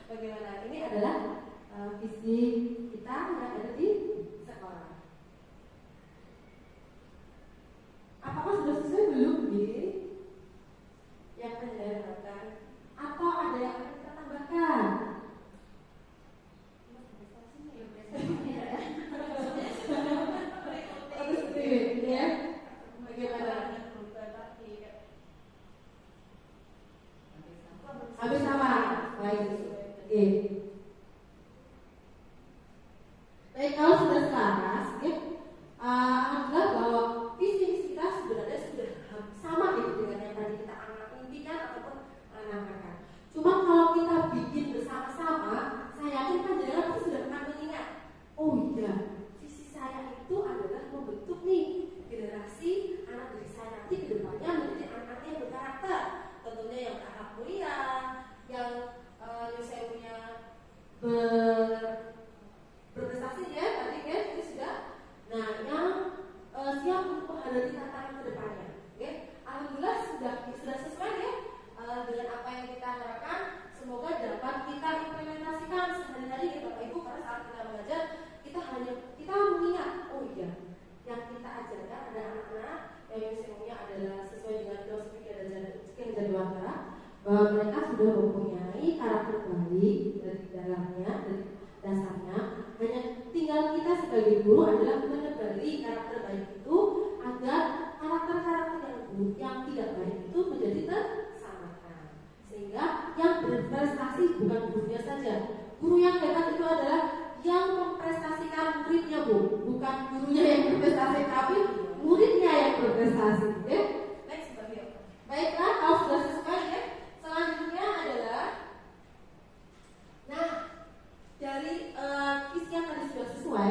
Bagaimana? Ini adalah visi kita yang ada di sekolah. Apakah sudah sesuai belum nih? Yang Anda harapkan? Atau ada yang akan kita tambahkan? Ya, bagaimana? Habis sama, baik. Oke. Baik, kalau sudah selaras, ya, alhamdulillah bahwa visi misi kita sebenarnya sudah sama gitu dengan yang tadi kita impikan ataupun angan-angan. Cuma kalau kita bikin bersama-sama, saya yakin kan jenengan pasti sudah pernah mengingat. Oh iya, visi saya itu adalah membentuk nih generasi anak dari saya nanti ke depannya menjadi anak yang berkarakter, tentunya yang tahap kuliah, yang saya punya berprestasi ya tadi ya itu sudah. Nah, yang siap untuk menghadapi tantangan ke depannya. Oke, alhamdulillah sudah sesuai ya dengan apa yang kita harapkan. Semoga dapat kita implementasikan sehari-hari ya Bapak Ibu, karena saat kita mengajar kita mengingat, oh iya, yang kita ajarkan ada anak-anak yang semuanya adalah sesuai dengan filosofi dan Jadwalkara, bahwa mereka sudah mempunyai karakter baik dari dalamnya, dari dasarnya. Hanya tinggal kita sebagai guru adalah menebali karakter baik itu agar karakter-karakter yang buruk, yang tidak baik itu menjadi tersamakan, sehingga yang berprestasi bukan gurunya saja. Guru yang hebat itu adalah yang memprestasikan muridnya, Bu, bukan gurunya yang berprestasi, tapi muridnya yang berprestasi. Ya, next baiklah, kalau sudah sesuai ya. Selanjutnya adalah, nah, dari visi yang tadi sudah sesuai,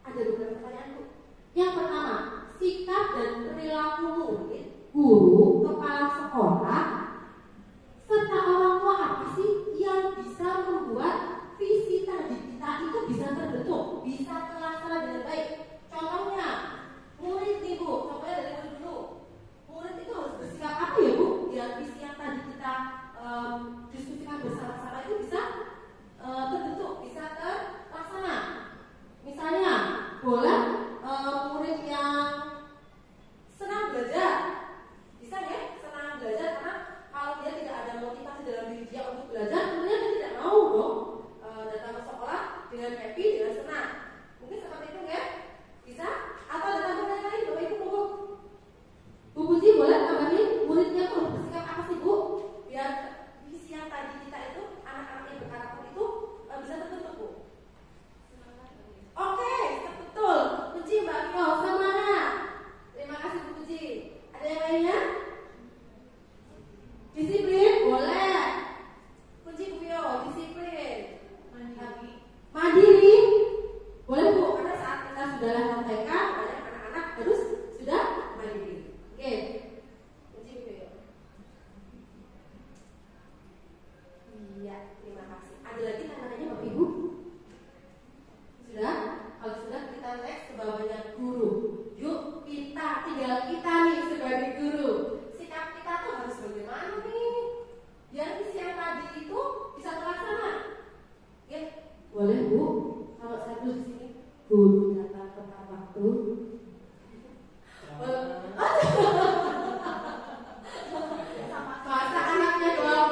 ada beberapa pertanyaan, Bu. Yang pertama, sikap dan perilaku murid, guru, kepala sekolah, serta orang tua apa sih yang bisa membuat visi tadi kita itu bisa terbentuk, bisa terlaksana dengan baik? Contohnya, murid nih Bu, contohnya dari murid dulu. Murid itu harus bersikap apa ya Bu? Biar visi yang tadi kita diskusikan bersama-sama itu bisa terbentuk, bisa terlaksana. Misalnya, boleh murid yang senang belajar, bisa ya senang belajar, karena kalau dia tidak ada motivasi dalam diri dia untuk belajar, kemudian dia tidak mau dong datang ke sekolah dengan happy, dengan senang. Mungkin seperti itu ya, bisa? Atau ada tambahan lain, Bapak Ibu monggo. Bu Puji boleh tambahin muridnya tuh bersikap apa sih Bu? Biar visi yang tadi kita itu, anak-anak yang berkarakter itu bisa terbentuk Bu. Oke, betul. Puji Mbak Vio, semangat. Terima kasih Bu Puji. Ada yang lainnya? Disiplin, boleh. Puji Bu Vio, disiplin. Mandiri, boleh Bu, karena saat kita sudah level TK, banyak anak-anak terus sudah mandiri. Oke, puji Bu Vio. Iya, terima kasih. Ada lagi tantangannya Bapak Ibu? Sudah? Kalau sudah, kita next ke bawahnya guru. Yuk, tinggal kita nih sebagai guru. Sikap kita tuh harus bagaimana nih? Biar visi yang tadi itu bisa terlaksana. Oke, boleh Bu? Kalau saya tulis di sini, guru datang tepat waktu. Masa anaknya doang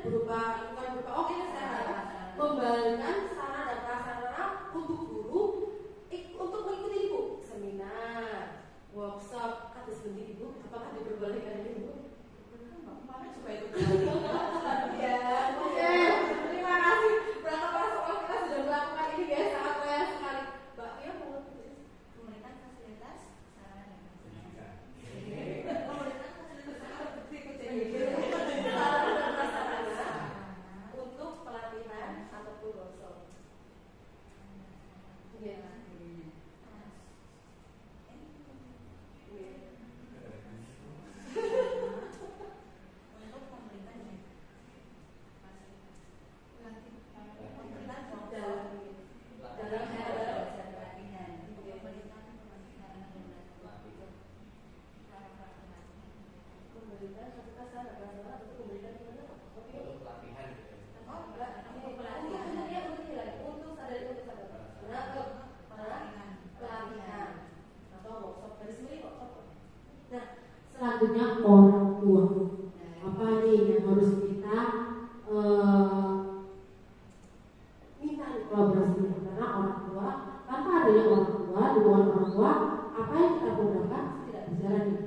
berupa oke saya membagikan sarana dan prasarana untuk guru untuk mengikuti ibu seminar, workshop, kata sebentar ibu, apakah diperbolehkan ini ibu? Mana coba itu? Ya, oke. Terima kasih. Berapa para sekolah kita sudah melakukan ini ya, sangat keren sekali. Mbak Fia mau memberikan fasilitas sarana dan prasarana untuk pelatihan ataupun workshop. Selanjutnya orang tua. Apa nih yang harus kita minta kolaborasi? Karena orang tua, tanpa adanya orang tua, dukungan orang tua, apa yang kita gunakan tidak berjalan nih.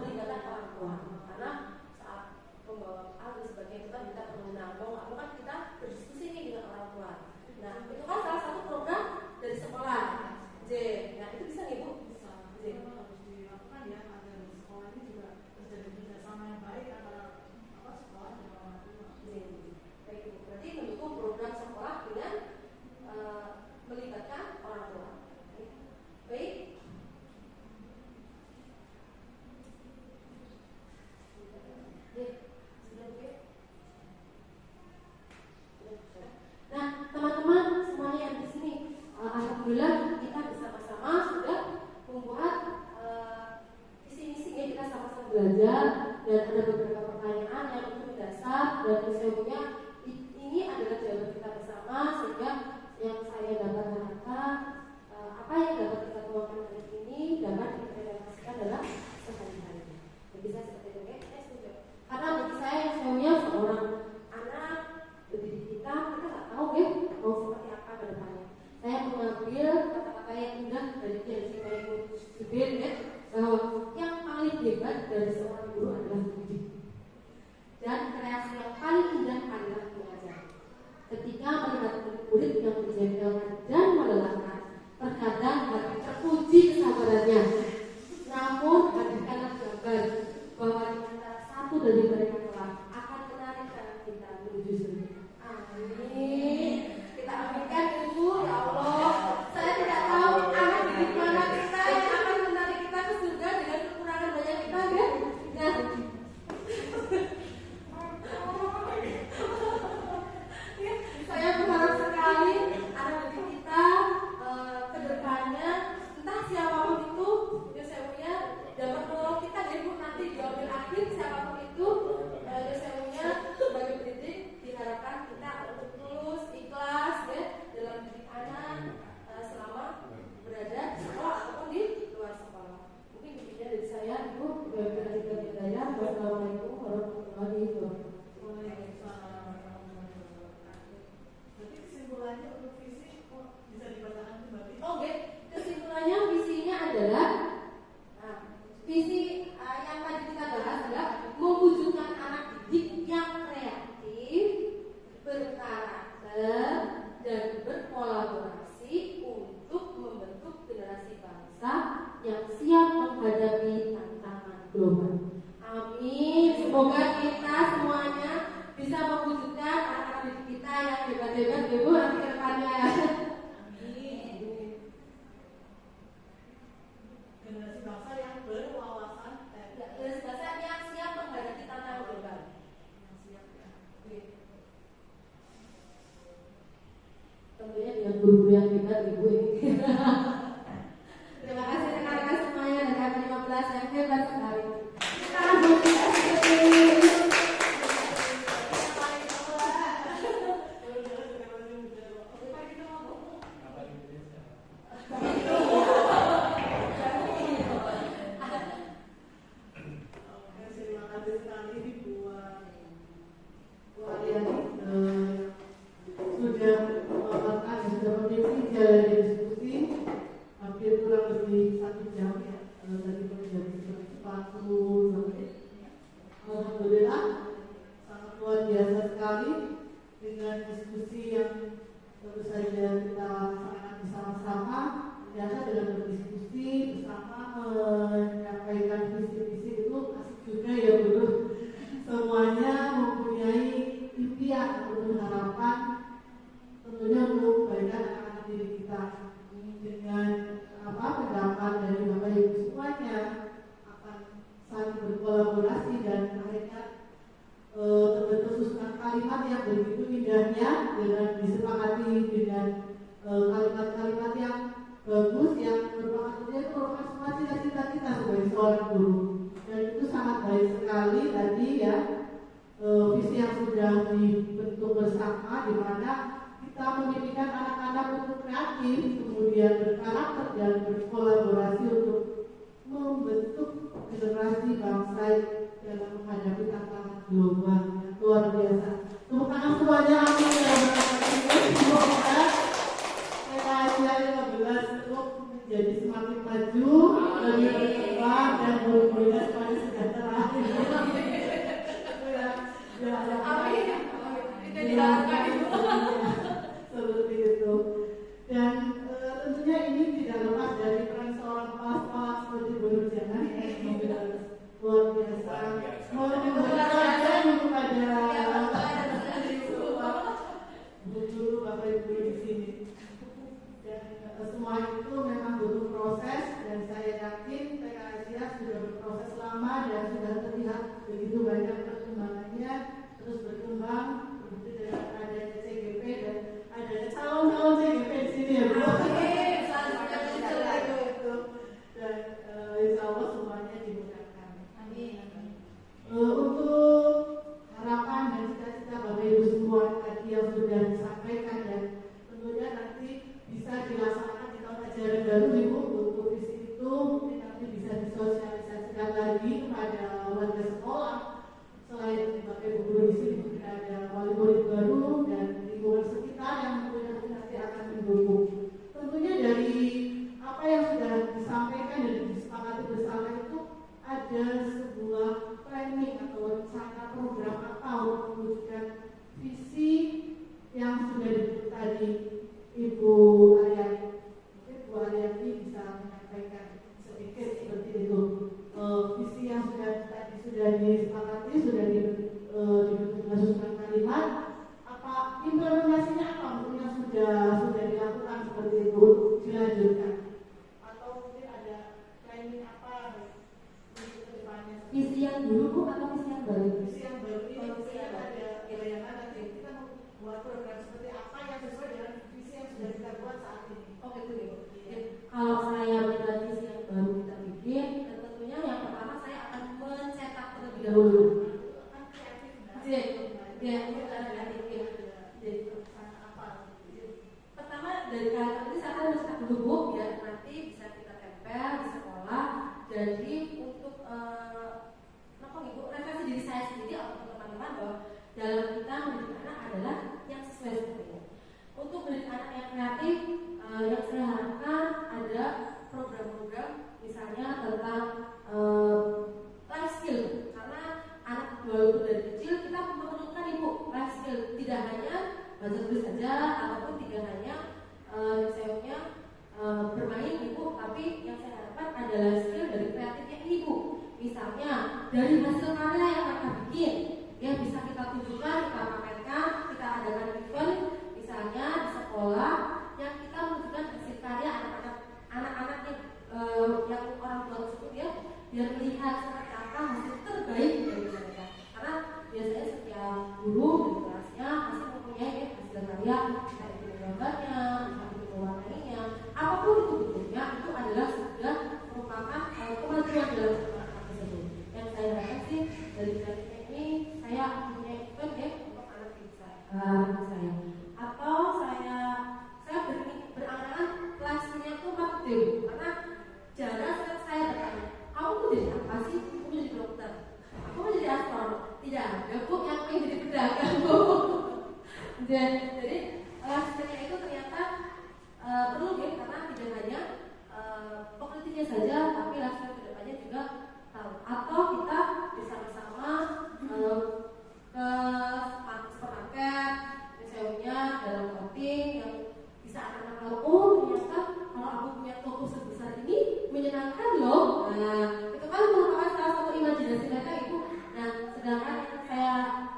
melibatkan orang tua, karena saat membawa A dan sebagainya itu kan kita perlu menampung, atau kan kita berdiskusi nih dengan orang tua. Nah itu kan salah satu program dari sekolah J. Nah itu bisa nih Bu? Bisa. Jadi harus dilakukan ya agar sekolah ini juga terjadi kerjasama yang baik antara sekolah dan orang tua. Baik Bu. Berarti mendukung program sekolah dengan melibatkan orang tua. Baik. Nah, teman-teman semuanya yang di sini, alhamdulillah kita bersama-sama sudah membuat visi-misi, kita sama-sama belajar dan ada beberapa pertanyaan yang untuk mendasar dan misalnya ini adalah jawaban kita bersama, sehingga yang saya dapat harapkan apa yang dapat kita tuangkan hari ini dapat diimplementasikan dalam sehari-hari. Jadi saya seperti itu, saya setuju. Karena bagi saya yang semuanya seorang anak pendidik kita nggak tahu ya mau seperti apa ke depannya. Saya mengambil kata-kata yang indah dari Pak Ibu Subir ya, bahwa yang paling hebat dari seorang guru adalah pendidik. Dan kreasi yang paling indah adalah mengajar. Ketika melihat murid yang menjengkelkan dan melelahkan, terkadang hati terpuji kesabarannya. Namun hadirkanlah gambar bahwa di antara satu dari mereka kelak akan menarik jalan kita menuju surga. Amin. Kita aminkan Ibu, ya Allah. Saya tidak tahu anak di mana kita yang akan menarik kita ke surga dengan kekurangan banyak kita ya. Nah. Saya berharap sekali anak didik kita ke depannya entah siapapun itu Yosemunya dapat menolong kita dan Bu nanti di akhir akhir siapapun itu Yosemunya sebagai pendidik diharapkan kita untuk tulus ikhlas ya dalam didik anak selama berada di sekolah ataupun di luar sekolah. Mungkin demikian dari saya Ibu. Wassalamualaikum warahmatullahi wabarakatuh. Jadi kesimpulannya untuk visi bisa dibacakan kembali. Oke, kesimpulannya visinya adalah visi yang tadi kita bahas adalah mewujudkan anak didik yang kreatif, berkarakter, dan berkolaborasi untuk membentuk generasi bangsa yang siap menghadapi tantangan global. Amin. Semoga kita semuanya bisa mewujudkan anak didik kita yang hebat-hebat Ibu nanti ke depannya. Generasi bangsa yang berwawasan Generasi bangsa yang siap menghadapi tantangan global. yang siap ya. Tentunya dengan guru-guru yang hebat Ibu ini. Terima kasih rekan-rekan semuanya dan K15 yang hebat sekali. Kita akan Terima kasih sekali buat Kalian sudah memaparkan dan sudah mengisi jalan diskusi hampir kurang lebih 1 jam ya. Tadi menjadi 40 menit. Alhamdulillah sangat luar biasa sekali dengan diskusi yang tentu saja kita sangat bersama-sama. Ternyata dalam berdiskusi bersama menyampaikan visi-visi itu asik juga ya Bu. Semuanya mempunyai impian untuk harapan tentunya untuk kebaikan anak-anak didik kita. Dengan pendapat dari Bapak Ibu semuanya akan saling berkolaborasi dan akhirnya terbentuk susunan kalimat yang begitu indahnya dengan disepakati dengan kalimat-kalimat yang bagus yang merupakan semua cita-cita kita sebagai seorang guru. Dan itu sangat baik sekali tadi ya, visi yang sudah dibentuk bersama di mana kita memimpikan anak-anak untuk kreatif, kemudian berkarakter dan berkolaborasi untuk membentuk generasi bangsa dalam menghadapi tantangan global yang luar biasa. Tepuk tangan semuanya, amin ya rabbal alamin. Semoga generasi 15 itu menjadi semakin maju maju, lebih berkembang dan guru-gurunya semuanya sejahtera. Seperti itu. Dan tentunya ini tidak lepas dari peran seorang kepala sekolah seperti Bu Nurjana yang luar biasa memberikan kepada guru Bapak Ibu di sini. Dan semua itu memang butuh proses, dan saya yakin TK Asia sudah berproses lama dan sudah terlihat begitu banyak perkembangannya, terus berkembang begitu dengan adanya CGP dan adanya calon-calon CGP di sini ya Bu. Dan insya Allah semuanya dimudahkan. Untuk harapan dan cita-cita Bapak Ibu semua tadi yang sudah disampaikan, dan tentunya nanti bisa dilaksanakan di tahun ajaran baru Ibu. Untuk visi itu mungkin nanti bisa disosialisasikan lagi kepada warga sekolah. Selain Bapak Ibu guru di sini, mungkin ada wali murid baru dan lingkungan sekitar yang tentunya nanti akan mendukung. Tentunya dari apa yang sudah disampaikan dan disepakati bersama itu ada sebuah planning atau rencana program apa untuk mewujudkan visi yang sudah disebut tadi Ibu Aryani. Mungkin Bu Aryani bisa menyampaikan sedikit seperti itu. Visi yang sudah disepakati, sudah dibentuk kalimat, apa implementasinya apa mungkin yang sudah dilakukan seperti itu dilanjutkan, atau mungkin ada planning apa untuk kedepannya. Visi yang dulu Bu atau visi yang baru? Visi yang baru ini mungkin ada bayangan nanti kita membuat program seperti apa yang sesuai dengan visi yang sudah kita buat saat ini. Oh gitu ya. Kalau saya bilang visi yang baru kita bikin, tentunya yang pertama saya akan mencetak terlebih dahulu. Pertama dari kalian nanti saya akan mencetak dulu Bu, biar nanti bisa kita tempel di sekolah. Jadi untuk refleksi diri saya sendiri atau teman-teman bahwa dalam kita mendidik anak adalah yang sesuai seperti untuk mendidik anak yang kreatif. Yang saya harapkan ada program-program misalnya tentang life skill, karena anak walaupun dari kecil kita memerlukan Ibu life skill, tidak hanya baca tulis saja ataupun tidak hanya misalnya bermain Ibu, tapi yang saya harapkan ada life skill dari kreatifnya Ibu. Misalnya dari hasil karya yang mereka bikin, yang bisa kita tunjukkan, kita pamerkan, kita adakan event misalnya di sekolah yang kita menunjukkan hasil karya anak-anak yang orang tua tersebut ya, biar melihat seperti apa hasil terbaik dari mereka. Karena biasanya setiap guru di kelasnya pasti mempunyai hasil karya, kita bikin gambarnya, kita bikin mewarnainya, apapun itu bentuknya, itu adalah sudah merupakan kemajuan dalam anak tersebut. Yang saya harapkan sih dari kreatif ini saya punya event ya untuk anak saya. Atau saya berangan-angan kelasnya itu makdim, karena jarang saya bertanya, kamu tuh jadi apa sih? Aku jadi dokter, aku mau jadi astronot. Tidak ada Bu yang ingin jadi pedagang Bu. Jadi kelasnya itu ternyata perlu ya, karena tidak hanya kognitifnya saja, tapi kelasnya kedepannya juga tahu. Atau kita bersama-sama ke supermarket, misalnya dalam shopping yang bisa anak-anak tahu, oh ternyata kalau aku punya toko sebesar ini menyenangkan loh. Nah itu kan merupakan salah satu imajinasi mereka Ibu. Nah sedangkan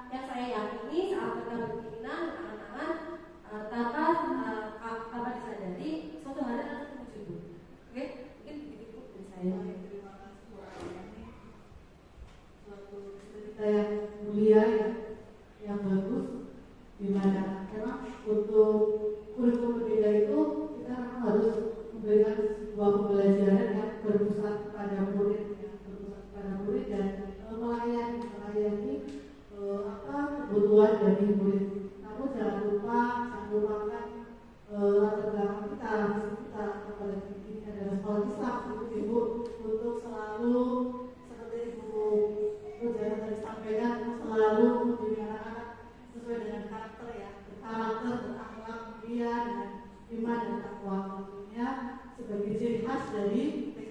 yang saya yakini saat mereka berkeinginan angan-angan tanpa disadari suatu hari akan terwujud. Oke, mungkin begitu dari saya. Terima kasih Bu Aryani. Suatu cerita yang mulia ya, yang bagus, di mana memang untuk kurikulum berbeda itu kita memang harus memberikan sebuah pembelajaran yang berpusat pada murid, dan melayani kebutuhan dari murid. Namun jangan lupakan latar belakang kita apalagi ini adalah sekolah Islam, Ibu, untuk selalu seperti Ibu Nurjana tadi sampaikan, selalu mendidik anak-anak sesuai dengan karakter ya, berakhlak, mulia, dengan iman dan takwa. Tentunya sebagai ciri khas dari TK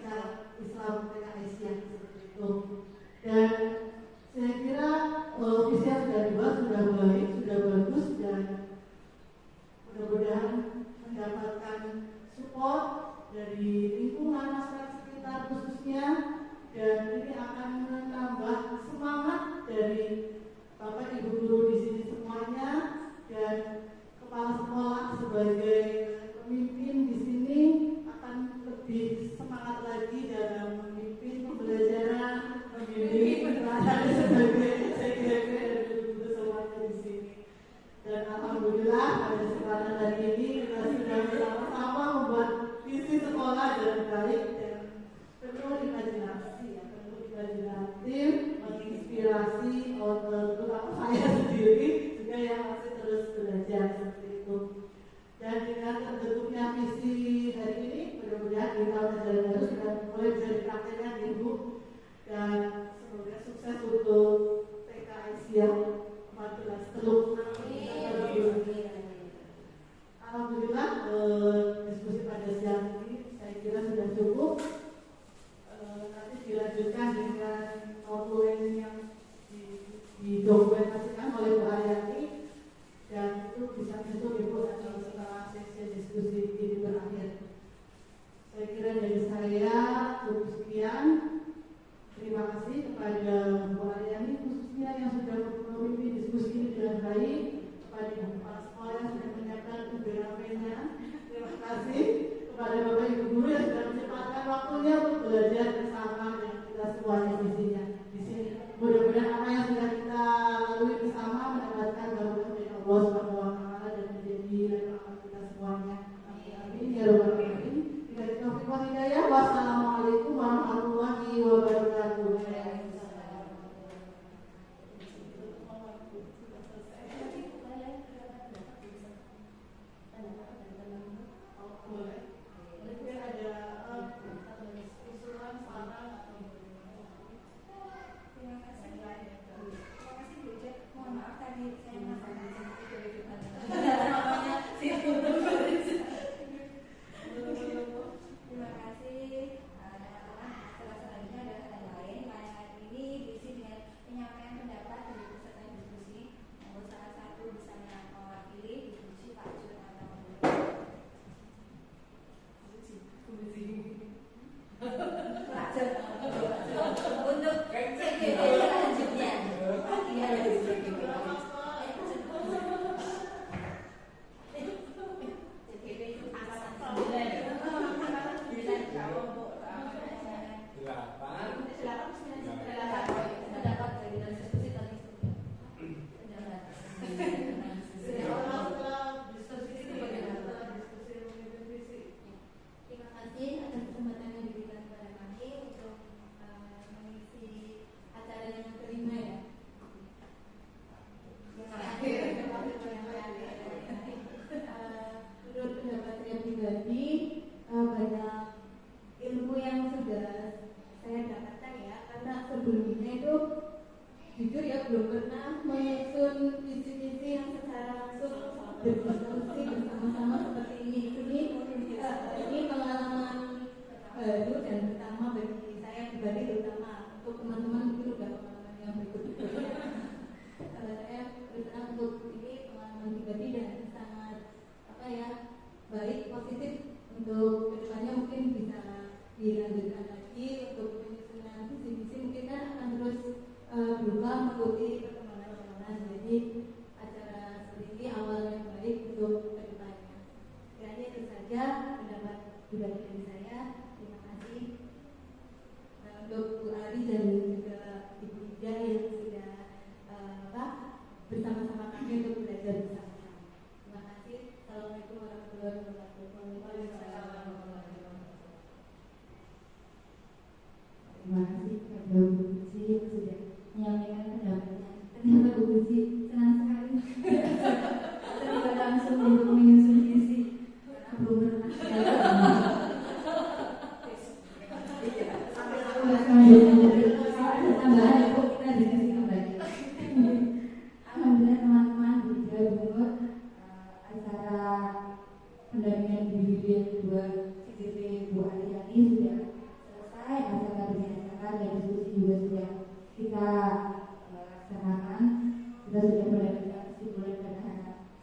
sekian. Terima kasih kepada Bu Aryani khususnya yang sudah memimpin diskusi ini dengan baik, kepada kepala sekolah yang sudah menyiapkan BAP-nya. Terima kasih kepada Bapak Ibu guru yang sudah menyempatkan waktunya untuk belajar bersama dengan kita semuanya di sini. Mudah-mudahan apa yang sudah kita lalui bersama mendapatkan berkat dari Allah Subhanahu wa taala dan menjadi rahmat kita semuanya. Amin ya rabbal alamin. Bila taufiq wal hidayah. Wassalamualaikum warahmatullahi wabarakatuh.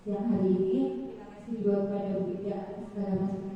Siang hari ini, terima kasih juga kepada Bu Ida atas segala masukan